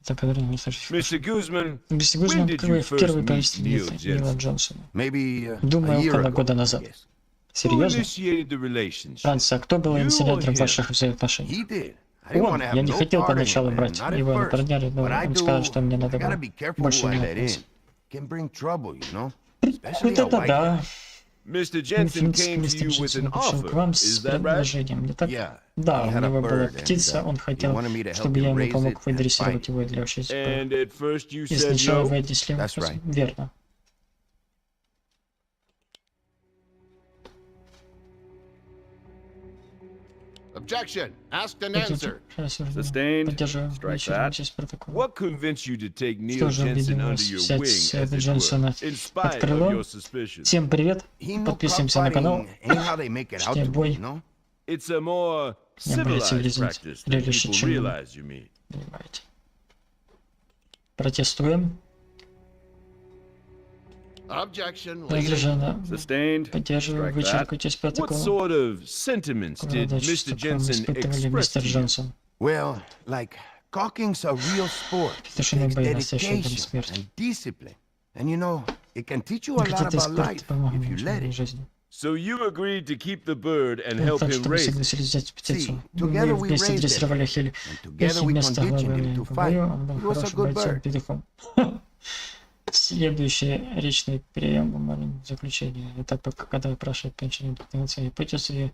Mr. Guzman, Мистер when Гузман did you впервые first meet повесил Neil Нила Jensen? Джонсона. Maybe a Думаю, year около ago. года назад. Yes. Who Серьезно? initiated the relationship? Франция, кто был You инициатором or ваших him? взаимоотношений? He did. I didn't Он. want to have Я не no хотел part in поначалу it, брать man, not at его на first. партнера, но But I он do. сказал, что мне надо I gotta было be careful больше who I не let in. относиться. Can bring trouble, you know. Especially Вот a это white да. guy. Mr. Jensen came to Мистер you with Джексон an пришел к offer. вам с Is that right? предложением, не так? Yeah. Да, He у had a него была bird, птица, and, он he хотел, wanted me to help чтобы я him ему raise помог it and выдрессировать fight его для участия. And at first you И said сначала вы no. отнесли его. That's right. Верно. Objection. Asked and answered. Sustained. Поддерживаю. Strike Вечером that. через протокол. What convinced you to take Neil Что же Jensen объединило under your взять wing, as it Дженсона were, in под spite of крыло? your suspicions? Всем привет. He know Подписываемся на канал. cockfighting ain't how they make it out to be, Бой. you know? It's a more Я более civilized цивилизованный, practice than прежде people чем realize, you mean. понимаете. Протестуем. Objection. Leave it. Разрешено. Sustained. Поддерживаю. Strike that. Вычеркивайте из What протокола. sort of sentiments did Какое Mr. чувство к вам Jensen испытывали express мистер to you? Джонсон? Well, like, cocking's a real sport. It Совершенно takes бои настоящего дом dedication смерти. and discipline. And you know, it can teach you a lot Какие-то about спорт life помогут if you let в it. жизни. So you agreed to keep the bird and help Так, him чтобы raise it. согласились взять птицу. See, together Мы we вместе raised it, дрессировали Хель. and together Если we вместо conditioned главы him to по fight. бою, он был He was a хорошим good бойцом bird. петухом. Следующий речный прием заключения. Это когда опрашивают пенсионную гипотезы.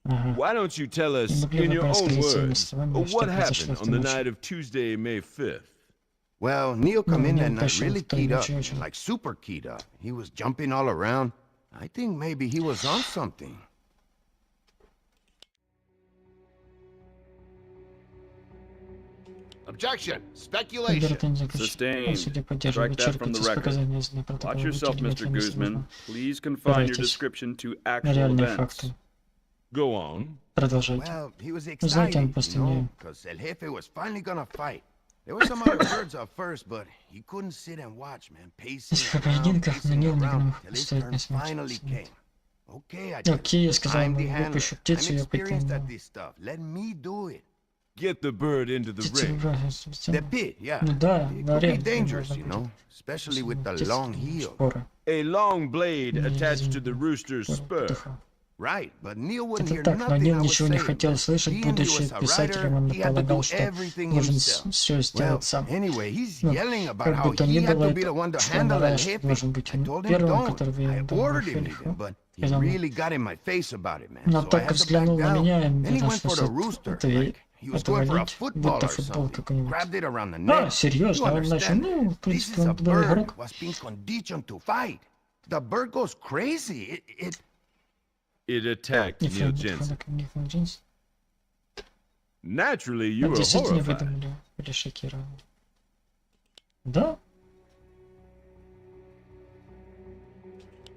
Ага. Why don't you tell us, Не могли in бы your вы own рассказать своими words, словами, что what произошло happened в on ту the ночь? night of Tuesday, May 5th? Well, Neil come in Neil that night пришел really в той keyed up, ночью очень. like super keyed up. He was jumping all around. I think maybe he was on something. Objection. Speculation. Обернутый заключение. Sustained. Судья поддерживает. Strike that from the Вычеркивайте из record. показания из протокола. Watch yourself, Вычеркивайте Mr. мысли Guzman. нужно. Please confine your Опирайтесь description to на actual реальные events. факты. Go on. Продолжайте. Well, he was Знаете, он excited, просто you know, не... because El Jefe was finally gonna fight. There were some other birds at first, but he couldn't sit and watch, man, pacing Несколько around, поединков, но pacing Нил не around, мог till his стоять turn на смерть. finally came. Okay, I Окей, я сказал I'm ему, the handler. выпущу I'm птицу, я experienced at потом... this stuff. Let me do it. Get the bird into the Птицу ring. The pit, yeah. Ну да, It на could be арене. dangerous, you know, especially with the long heel. A long blade Mm, attached to the rooster's spur. Right, but Neil wouldn't Это hear так, но nothing Нил I was ничего не saying. хотел слышать, Being he будучи was a писателем, он writer, he had to do полагал, что everything должен himself. все Well, сделать сам. anyway, he's Ну, yelling about как how бы то ни he had было, to be the one to что handle он орал, El что Jefe. должен быть I он told him первым, don't. который I там ordered him Фелиху. to, but he Сказал, really got in my face about it, man. но So I только had to back взглянул на down. меня, и Then he понял, went что for the rooster, это like he was это going for a валить, football будто or футбол something. какой-нибудь. Grabbed it around the А, neck. You серьезно, он начал, understand? ну, в This принципе, is a он был bird игрок. was being conditioned to fight. The bird goes crazy. It attacked Не Neil Фрэнк, Jensen. не Фрэнк Дженс. Naturally, you Мы were действительно horrified. выдумали, были шокированы. Да?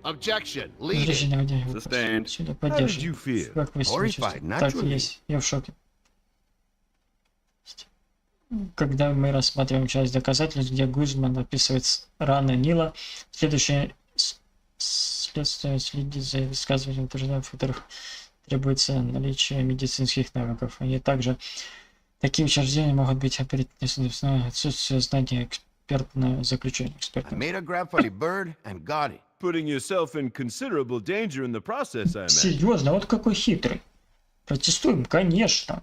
Objection. Разрешение Leading. огня. Sustained. Сюда How did you поддерживаю. feel? Как вы себя Horrified, чувствуете? Так и naturally. есть. Я в шоке. Когда мы рассматриваем часть доказательств, где Гузман описывает раны Нила, следующее следствие следит за высказыванием утверждений, в которых требуется наличие медицинских навыков. И также такие учреждения могут быть оперативно отсутствие знания экспертное заключение I экспертов. made a grab for the bird and got it. Putting yourself in considerable danger in the process, I imagine. Серьезно, вот какой хитрый. Протестуем, конечно.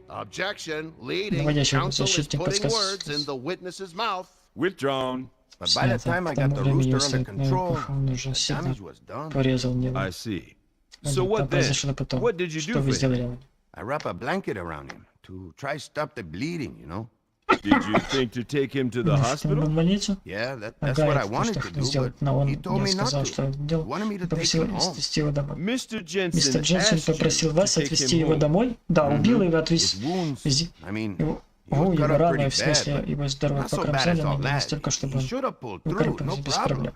Objection. Leading. Наводящий Counsel is защитник putting подсказ. words in the witness's mouth. Withdrawn. But by the Снято. time I К тому got the времени, rooster если under control, он уже the сильно damage was done. порезал Нила. I see. So Что what then? произошло потом? What did you Что do вы for him? сделали? I wrap a blanket around him to try stop the bleeding, you know? Did you think to take him to the hospital? В больницу? Yeah, that's Ага, what I это то, wanted что to хотел do, сделать, but но он he told мне me not сказал, to. что делал. Wanted me to take Попросил him home. отвезти его домой. Mr. Jensen Мистер Дженсен asked you попросил to вас take отвезти him его home. домой? Да, убил его, His отвез. wounds, Вези. I mean, Его, he was cut его up раны, pretty в смысле, bad, but его здоровье not so пока bad as all взяли, не that. настолько, чтобы He он should have pulled through, укрепился no без problem. проблем.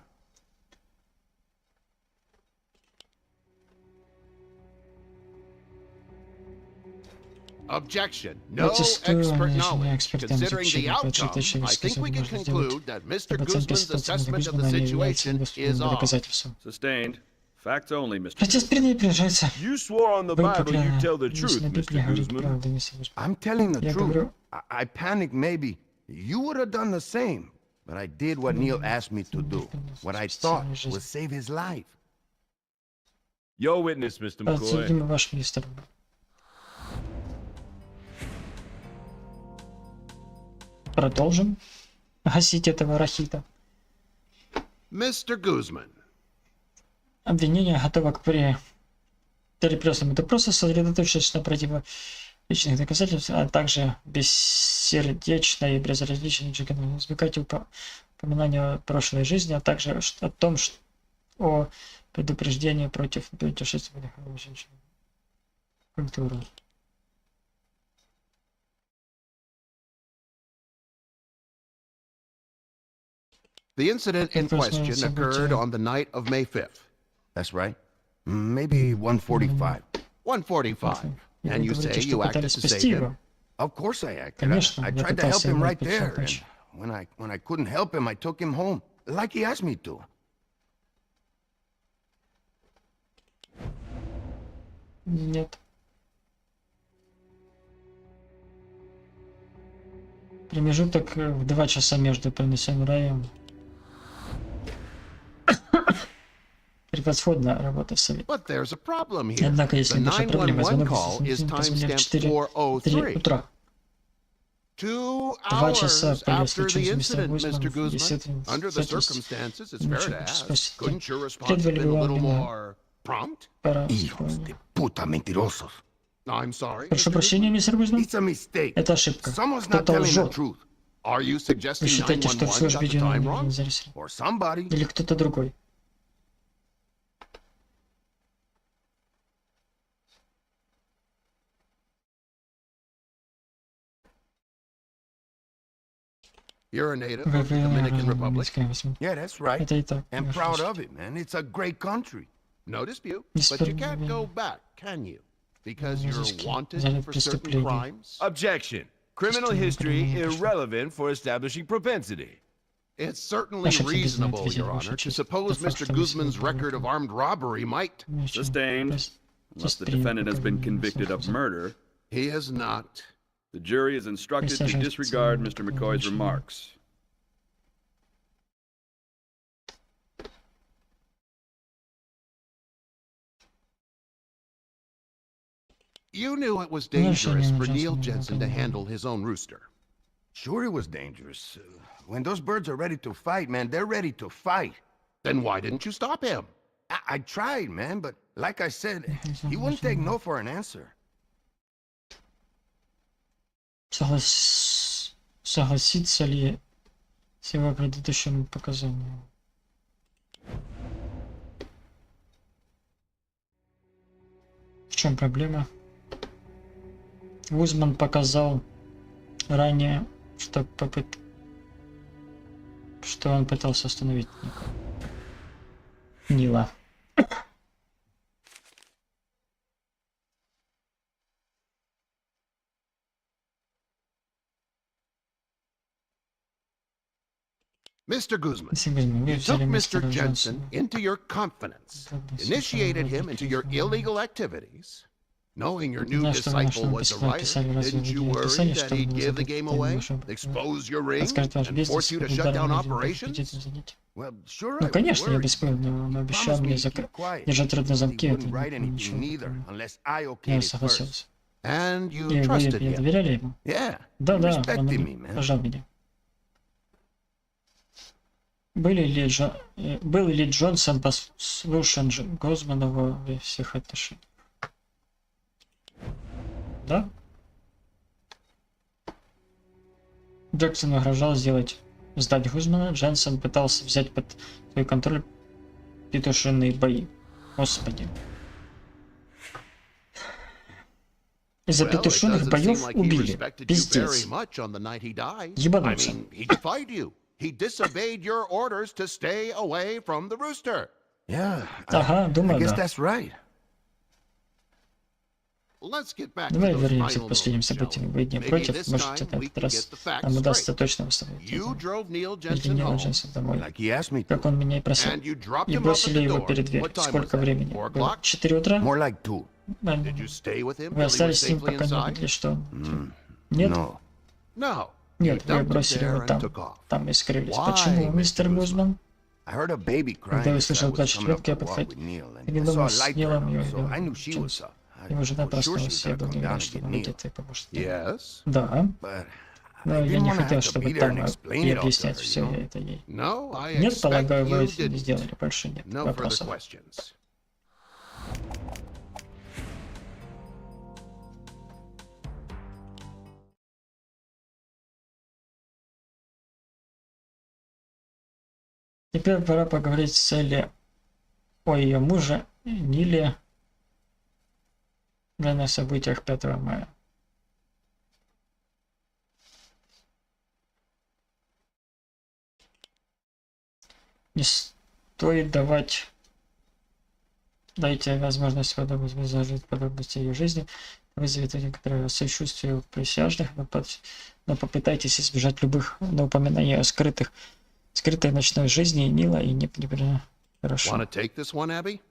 Objection. No Протестую, expert не knowledge. экспертное Considering the заключение, outcome, прочитавшее I think we can высказывание, можно сделать. conclude that Mr. Оценка Guzman's ситуации assessment of the Гузмана не является situation is недоступным off. доказательством. Sustained. Facts only, Mr. Протест приближается. You swore on the Вы Bible you'd поклялись tell the truth, на Библии Mr. говорить Guzman. правду, мистер Гузман. I'm telling the Я truth. говорю, I panicked maybe. You would have done the same. But I did what Neil asked me to do. What I thought would save his life. Your witness, Mr. McCoy. подсудимый ваш мистер. Продолжим гасить этого рахита. Mr. Guzman. Обвинение готово к перекрестному допросу, сосредоточившись на противоречных доказательствах, а также бессердечно и безразлично избегать упоминания прошлой жизни, а также о том, что о предупреждении против путешественных женщин. Культуру. The incident in question occurred on the night of May 5th. That's right. Maybe 1:45. 1:45. И And вы you говорите, say что you acted пытались to спасти save его. him? Of course I acted. Конечно, I я tried to help пытался him его right there. And помочь. when I couldn't help him, I took him home, like he asked me to. Нет. Промежуток в 2 часа между принесением раем. Превосходная работа в совете. But there's a problem here. Однако, если The большая проблема, 911 звонок call is позвонили в timestamped 4:03 утра. 2 2 часа hours после after the случая с мистером incident, Mr. Guzman, Guzman. действительно, Under the кстати, circumstances, it's fair to ничего, ask. спросите, Couldn't your response have следовали been бы a вам little меня more prompt? пора Hijos de puta mentirosos. I'm sorry. Прошу Mr. прощения, мистер Гузман. It's a mistake. Это ошибка. Someone's not Кто-то telling the лжет. truth. Are you Вы suggesting считаете, что в 911 службе got the time не wrong? зарегистрирован? Or somebody. Или кто-то другой? You're a native Вы of the Dominican Republic. Yeah, that's right. Это и так. And proud of it, man. It's a great country. No dispute. Yes, But but you can't we- go back, can you? Because Yes, you're yes, wanted за for certain преступление. crimes? Objection. Criminal history irrelevant for establishing propensity. It's certainly Ошибся, reasonable, признать, Your видимо, Honor, to честь. suppose Это факт, Mr. что мы Guzman's сегодня record of armed robbery might. Sustained. Unless the defendant has been convicted of murder, He has not. the jury is instructed to disregard Mr. McCoy's remarks. You knew it was Ну, что dangerous не for Neil ужасно, Jensen to понимаю. handle his own rooster. Sure, it was dangerous. When those birds are ready to fight, man, they're ready to fight. Then why didn't you stop him? I tried, man, but like I said, he wouldn't take no for an answer. Согласится ли с его предыдущими показаниями? В чем проблема? Гузман показал ранее, что он пытался остановить Нила. Mr. Guzman, Если Гузман, вы you took взяли Mr. мистера Jensen Джонсона. into your confidence, initiated him into your illegal activities. Knowing your new Знаешь, что вы disciple was a writer, написали, разве didn't вы you не worry написали, that что he'd вы give the game away, expose your ring, расскажет ваш and бизнес, force you to shut down ударом operations? занять? Well, sure, Ну, I was конечно, я worried. беспокоен, но он He обещал promised мне me to keep quiet. держать рот на He замке, это wouldn't write anything ничего. neither, unless I Я okayed it first. согласился. And you И вы trusted him. доверяли ему? Yeah, Да, he да, respected он me, man. пожал меня. Был ли Джонсон послушен Гузмана во всех отношениях? Да? Джексон угрожал сдать Гузмана. Дженсен пытался взять под свой контроль петушиные бои. Господи. Из-за Well, it петушиных doesn't боев seem like he убили. respected you Пиздец. very much on the night he died. I Ебанулся. mean, he defied you. He disobeyed your orders to stay away from the rooster. Yeah, Ага, I думаю, guess да. that's right. Let's get back to Давай those вернемся к final последним moments, shall событиям. we? Вы не Maybe против? this Может, time это we этот can раз get the facts нам удастся straight. точно восстановить. You drove Neil Или Jensen Нила home, Дженсона домой. Like he asked me to. Как он меня и просил. and you dropped И him off at бросили the его door. перед дверью. What time was Сколько that? времени? 4 Было o'clock? 4 утра? More like 2. Did you stay with him Вы till he was остались с ним, safely пока не inside? видели, что... Mm, Нет? No. No. Нет, You вы dumped him бросили there его and там. took off. Там и скрылись. Why, Почему, мистер Mr. Гузман? I heard a baby crying Когда я as I услышал was плач coming up четверг, я the walk подходил. with Neil, and Я I saw думал, a с light Нилом burn ее out, so I knew she was Джонсон. up. Его жена I was sure she проснулась, was я gonna был come не down уверен, and что get она Neil. выйдет и поможет. Yes. Да, But но I я didn't не want to хотел, have to чтобы be there там and explain и it all to объяснять her, все you know? это ей. No, I Нет, expect полагаю, вы you это не didn't. сделали. Больше нет No further вопросов. questions. Теперь пора поговорить с Элли о ее муже Ниле на событиях 5 мая. Не стоит дайте возможность изложить подробности ее жизни, вызовет некоторое сочувствие у присяжных, но попытайтесь избежать любых упоминаний о скрытой ночной жизни Нила и не хорошо. Want to take this one, Abby?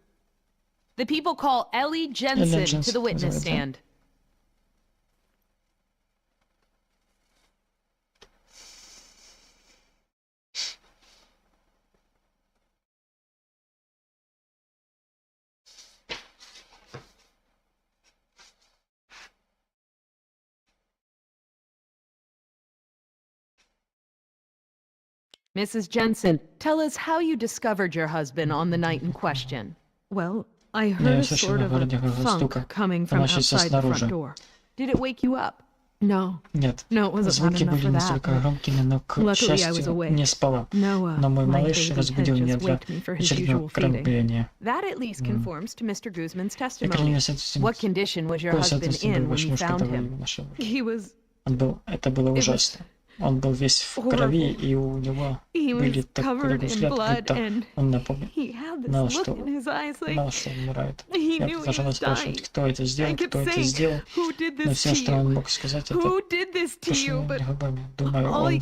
The people call Ellie Jensen to the witness stand. Mrs. Jensen, tell us how you discovered your husband on the night in question. Well, I heard a sort of a thunk coming from outside the front door. Did it wake you up? No. Нет. No, it wasn't loud Звуки enough были for that. настолько громкими, но, к Luckily, I was счастью, awake. не спала. Noah, Но мой my малыш baby, разбудил had меня just для waked me for his очередного usual feeding. кормления. That at least conforms to Mr. Guzman's Я крайне testimony. What condition was your husband in when you found him? He was... Это было ужасно. Он был весь в крови, и у него были такой взгляд, будто он напоминал, что умирает. Я продолжала спрашивать, кто это сделал, но все, что он мог сказать, это пошевелил губами. Думаю, он...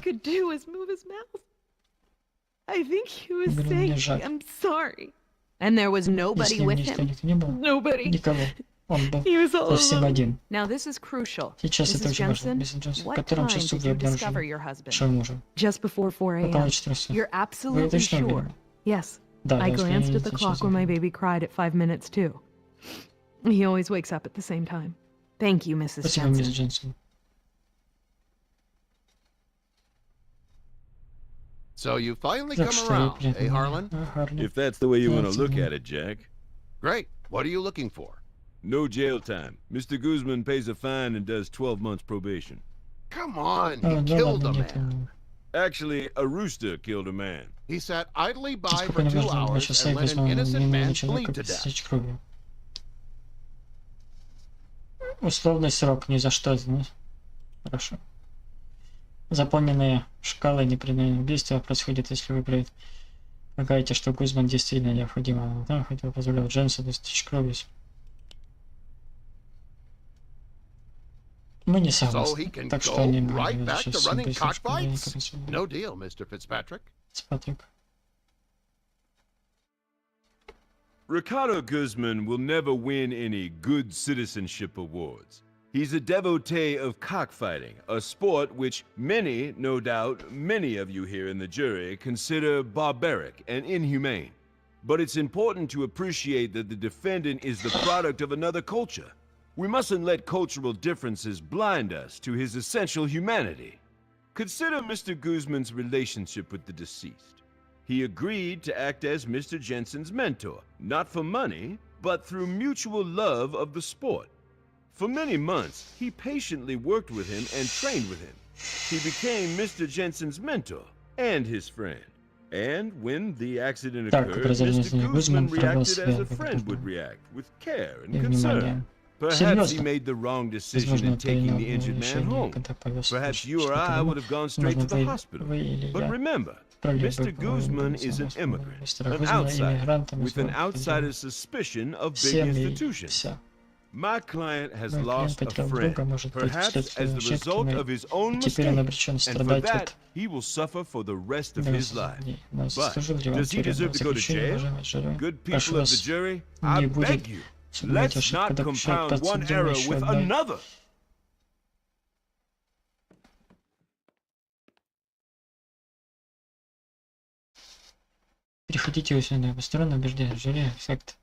Говорю, мне жаль. Если никто не был, никого. Он был совсем один. Сейчас это очень важно. Миссис Джонсон, в котором часу вы обнаружили вашего мужа? Около 4 часов. Вы точно уверены? Да, I я glanced at the сейчас clock when my baby cried at 5 minutes too. He always wakes up at the same time. Thank you, Mrs. Спасибо, мисс Jensen. Дженсон. So you finally Так come что я around, eh, приятно. Harlan? Harlan. If that's the way you want to That's look it. at it, Jack. Great. What are you looking for? No jail time. Mr. Guzman pays a fine and does 12 months probation. Come on, А, he да killed ладно, a нет. man. Actually, a rooster killed a man. He sat idly by for Спокойно 2 можно 2 hours часа и and let без an innocent man невинного человека bleed to death. пресечь кровью. Условный срок, ни за что. Ну, хорошо. Заполненные шкалы непреднамеренных действий происходит, если вы полагаете, что Гузман действительно необходимо. Да, хотел позволил Дженсу достичь крови. Мы не So he согласны. can Так что go они right могут back to сейчас running пресечь cockfights? No deal, Mr. Fitzpatrick. Патрик. Ricardo Guzman will never win any good citizenship awards. He's a devotee of cockfighting, a sport which many, no doubt, many of you here in the jury consider barbaric and inhumane. But it's important to appreciate that the defendant is the product of another culture. We mustn't let cultural differences blind us to his essential humanity. Consider Mr. Guzman's relationship with the deceased. He agreed to act as Mr. Jensen's mentor, not for money, but through mutual love of the sport. For many months, he patiently worked with him and trained with him. He became Mr. Jensen's mentor and his friend. And when the accident occurred, Mr. Guzman reacted as a friend would react, with care and concern. Perhaps he made the wrong decision in taking the injured man home. Perhaps you or I would have gone straight to the hospital. But remember, Mr. Guzman is an immigrant, an outsider, with an outsider's suspicion of big institutions. My client has lost a friend, perhaps as the result of his own mistake, and for that, he will suffer for the rest of his life. But does he deserve to go to jail? Good people of the jury, I beg you, let's not compound one error with another. Переходите усиленно по сторону убеждения жюри, эффект.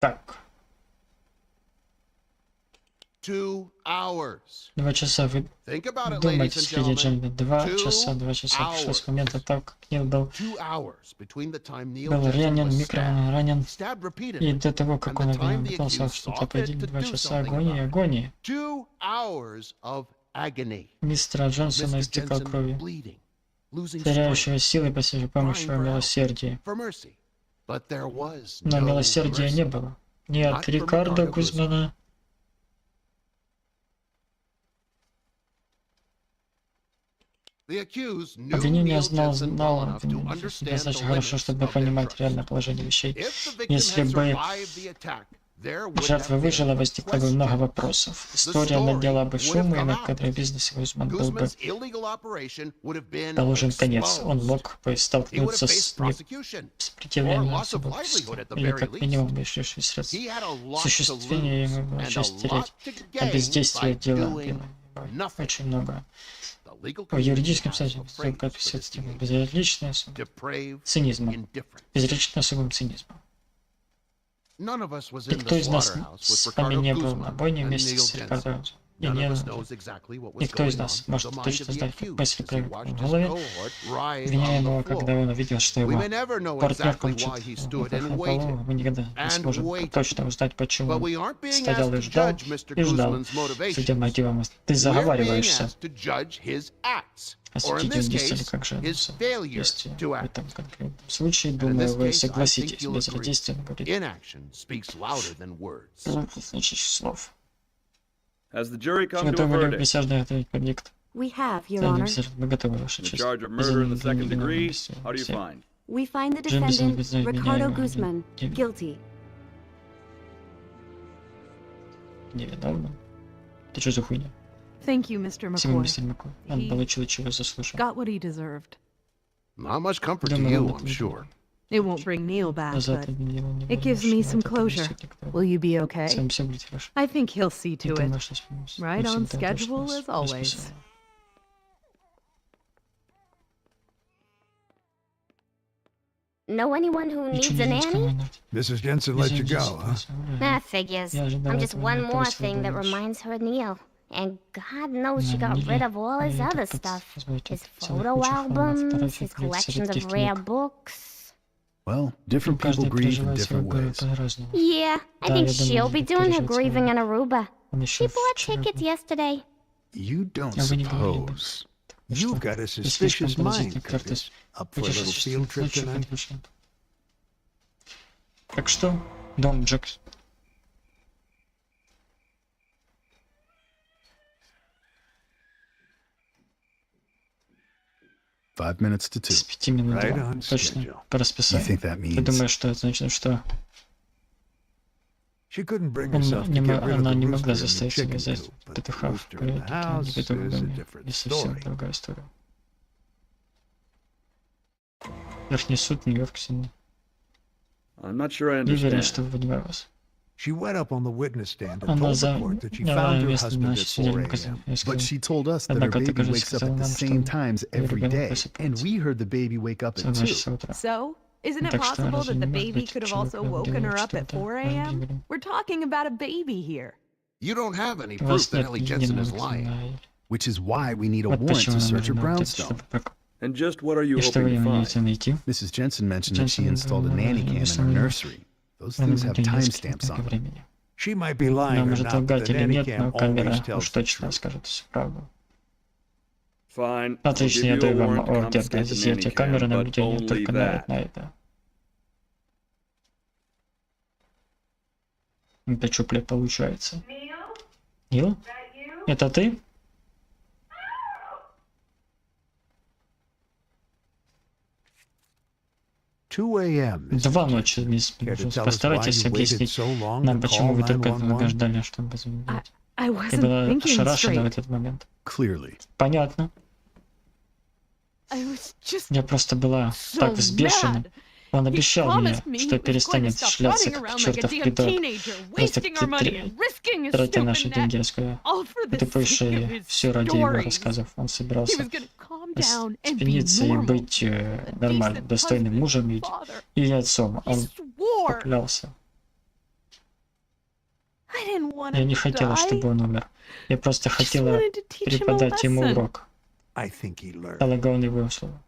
Так. 2 hours. 2 часа вы Think about it, ladies думайте, and следи, gentlemen. Дженни. 2 часа пришло с момента того, как Нил был 2 hours between the time Neil был Jensen ранен, was ранен, stabbed и repeatedly. до того, как он пытался что-то определить. 2 часа агонии. 2 hours of agony. Мистера Джонсона Mr. истекал Jensen кровью, bleeding, losing теряющего strength, силы по помощи милосердия. for mercy. But there was Но no милосердия не mercy. было. Ни от Not for Рикардо Ricardo Гузмана, The accused knew обвинение Neil знал Jensen well enough to обвинение understand достаточно the хорошо, limits чтобы of their понимать trust. реальное положение вещей. If the victim Если had бы survived the attack, there would жертва have выжила, been возникло бы много questions. вопросов. История надела бы шум, и некоторые бизнесы Гузман был бы Guzman's illegal operation would have been положен конец. Он exposed. мог бы He would have столкнуться faced с prosecution or сопротивлением loss of сообщества, livelihood at the или very как least. минимум лишившись средств He had a lot to осуществления, lose ему было and часть a lot терять, to а gain бездействие by дела doing было nothing. очень много. The legal В юридическом community статусе has a phrase только for this описывается behavior. безразличное Depraved цинизмом, indifference. безразлично особым цинизмом. None of us was in Никто the из нас slaughterhouse с with вами Ricardo не был на Guzman бойне and вместе Neil с Jensen. Рикардо. И None не of us knows exactly what was никто из going нас on in может the mind точно of the знать, как accused мысли as he проявились watched в his голове cohort writhe on обвиняемого, the когда floor. он увидел, что We его may never know партнер exactly кончит why he stood на and полу. waited. Мы никогда не And сможем waited. точно узнать, почему But we он aren't being стоял и asked to ждал, judge Mr. и ждал, Guzman's motivation. судя мотивам. Ты We're being заговариваешься, asked to judge his acts, а or in судить this он действительно case, как же his failure действие to в act. этом конкретном случае. And in Думаю, this вы case, I think согласитесь, you'll agree. безразличие говорит Inaction speaks louder than words. значит слов. Has the jury come to a Готовы ли verdict? присяжные ответить вердикт? We have, Your Honor. Мы готовы, Ваша On the честь. charge of murder in the second degree, how do you find? We find the Jim Guzman defendant, признает Ricardo меня Guzman, Jim. guilty. Невиновным. Ты что за хуйня? Thank you, Mr. Спасибо, McCoy. мистер Маккой. Он He получил, чего заслужил. got what he deserved. Not much comfort to Думаю, you, он I'm sure. It won't bring Neil back, Назад but его не it gives me вернешь, some но это closure. принесет никто. Will you be okay? Всем все будет хорошо. I think he'll see И to ты it. можешь вспомнить. Right Мы on всем там точно schedule as always. расписали. Know anyone who needs a nanny? Mrs. Jensen let you go, huh? That figures. I'm just one more thing that reminds her of Neil. And God knows she got rid of all his other stuff. His photo albums, his collections of rare books. Well, different people grieve in different ways. Yeah, I think she'll be doing her grieving in Aruba. She bought tickets yesterday. You don't suppose. You've got a suspicious mind, Curtis. Up for a little field trip tonight? Так что, дом Джек. Five minutes to 2. С 5 минут Right 2. on Точно, schedule. по You расписанию. think that Ты means думаешь, что это значит, что She couldn't bring herself to get rid of она the не могла rooster in the заставить себя chicken взять coop, but the петуха в rooster in the клетке, house не петух в is a доме. different И совсем story. другая история. Верхний суд, Нью-Йорк, сильный. I'm not sure I Не уверен, understand. что понимаю вас. She went up on the witness stand and Она told за... the court that she Я found her место husband на at 4 свидетельном a.m. показании. Я But сказал, she told us that her однако ты, baby кажется, wakes up сказала at the нам, same что times ее every ребенок day, просыпается and we heard the baby wake up в at 2. 2 утра. So, isn't it Так что possible разве that не the может baby быть could have человек, also woken her up at 4 a.m.? говорим? We're talking about a baby here. You don't have any У вас proof that нет Ellie Jensen is единого lying. на... Which is why we need a Вот warrant почему to нам search her нужно вот это, brownstone. чтобы прок- And just what are you И что вы hoping to имеете find? найти? Mrs. Jensen mentioned that she Jensen, installed a nanny cam in her nursery. Those things have timestamps on them. времени. She might be Она lying or может not, but лгать the или nanny нет, cam но камера always уж tells the точно truth. скажет всю правду. Fine. I'll give Отлично, я you a даю вам warrant to ордер confiscate на the изъятие nanny камеры cam, but наблюдения only только that. на это. Это что, блядь, получается? Нил? Это ты? 2 a.m. Mrs. 2 ночи, мисс. Care to tell us why Постарайтесь you waited объяснить so long нам, to почему call вы только 911? ждали, чтобы позвонить. I Ты wasn't была thinking ошарашена в straight. этот момент. Clearly. Понятно. I was just Я просто была so так взбешена. mad. Он He обещал мне, promised me что he was going to перестанет stop шляться running как around like a чертов damn придурок, teenager, просто wasting our money and risking his тратя наши stupid деньги, neck, рассказывая all for the тупые sake of шеи, his все ради его stories. рассказов. Он He собирался was going to calm down and be спиниться и normal, быть a нормальным, decent достойным husband мужем and и father. отцом. He Он swore. поклялся. I didn't want Я him не to хотела, die. чтобы он умер. Я просто I just хотела wanted to teach him a преподать ему lesson. урок. I think he learned. Полагал он его слово.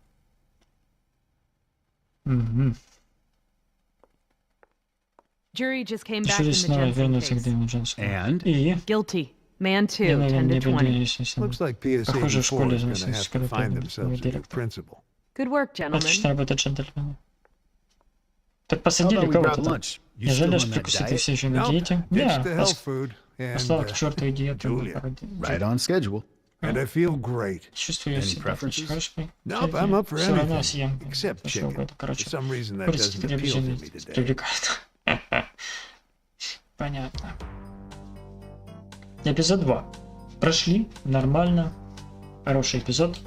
Угу. Jury just came back Решили in the снова Jensen вернуться к case. Дэну Джонсону. And? И Guilty. Man 2, я, 10 наверное, не to буду 20. естественно. Looks like PSA Похоже, в 4 школе is going to значит, have скоро to find появится themselves a new директор. principal. Good work, Отлично gentlemen. работает, джентльмены. Так How посадили about we grab кого-то там. lunch? You Не still жалеешь on that прикусить, ты diet? все еще на Nope, диете? ditched the Не, health food and, послал к черту и диету. Julia. Right on schedule. and I feel great. Чувствую Any себя preferences? хорошо. Nope, I'm up for Все равно anything, съем. except Всё, chicken. это, For короче, some reason that курица doesn't appeal to me привлечение today. привлекает. Понятно. Эпизод 2. Прошли. Нормально. Хороший эпизод.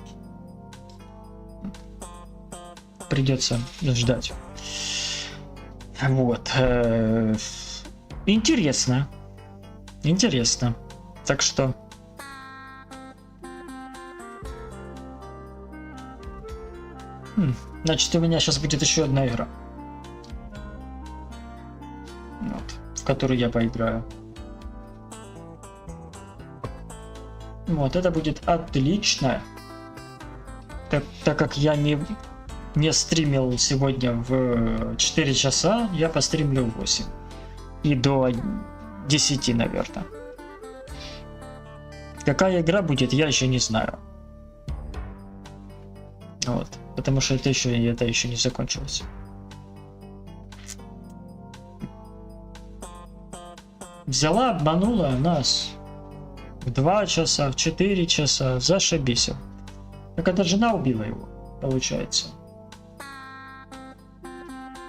Придется ждать. Вот. Интересно. Интересно. Так что... Значит, у меня сейчас будет еще одна игра. Вот, в которую я поиграю. Вот, это будет отлично. Так как я не стримил сегодня в 4 часа, я постримлю в 8. И до 10, наверное. Какая игра будет, я еще не знаю. Вот, потому что это еще не закончилось. Взяла, обманула нас в 2 часа, в 4 часа, зашибись. Так это жена убила его, получается.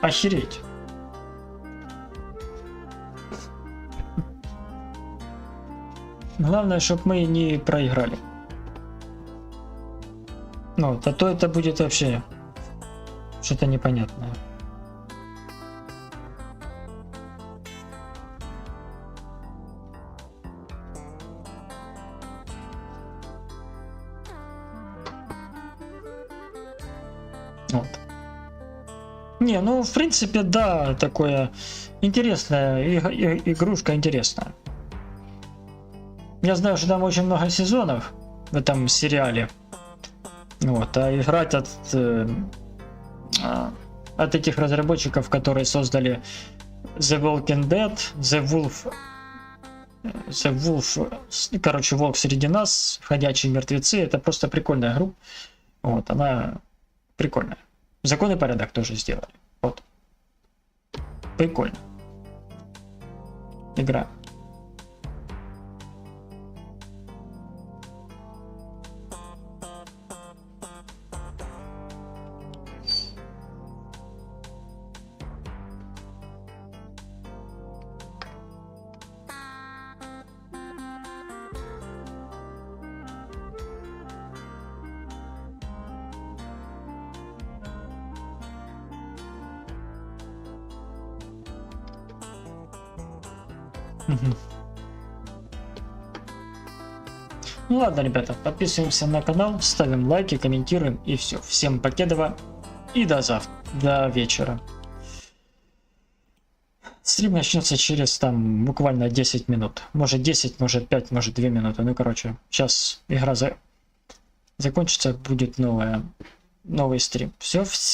Охереть. Главное, чтобы мы не проиграли. Ну, а то это будет вообще что-то непонятное. Вот. Не, ну в принципе, да, такое интересная игрушка интересная. Я знаю, что там очень много сезонов в этом сериале. Вот, а играть от этих разработчиков, которые создали The Walking Dead, The Wolf, короче, Волк среди нас, Ходячие мертвецы, это просто прикольная игра. Вот, она прикольная. Закон и порядок тоже сделали. Вот. Прикольно. Игра. Ну ладно, ребята, подписываемся на канал, ставим лайки, комментируем и все. Всем покедова и до завтра, до вечера. Стрим начнется через там буквально 10 минут. Может 10, может 5, может 2 минуты. Ну короче, сейчас игра закончится, будет новый стрим. Все, всем.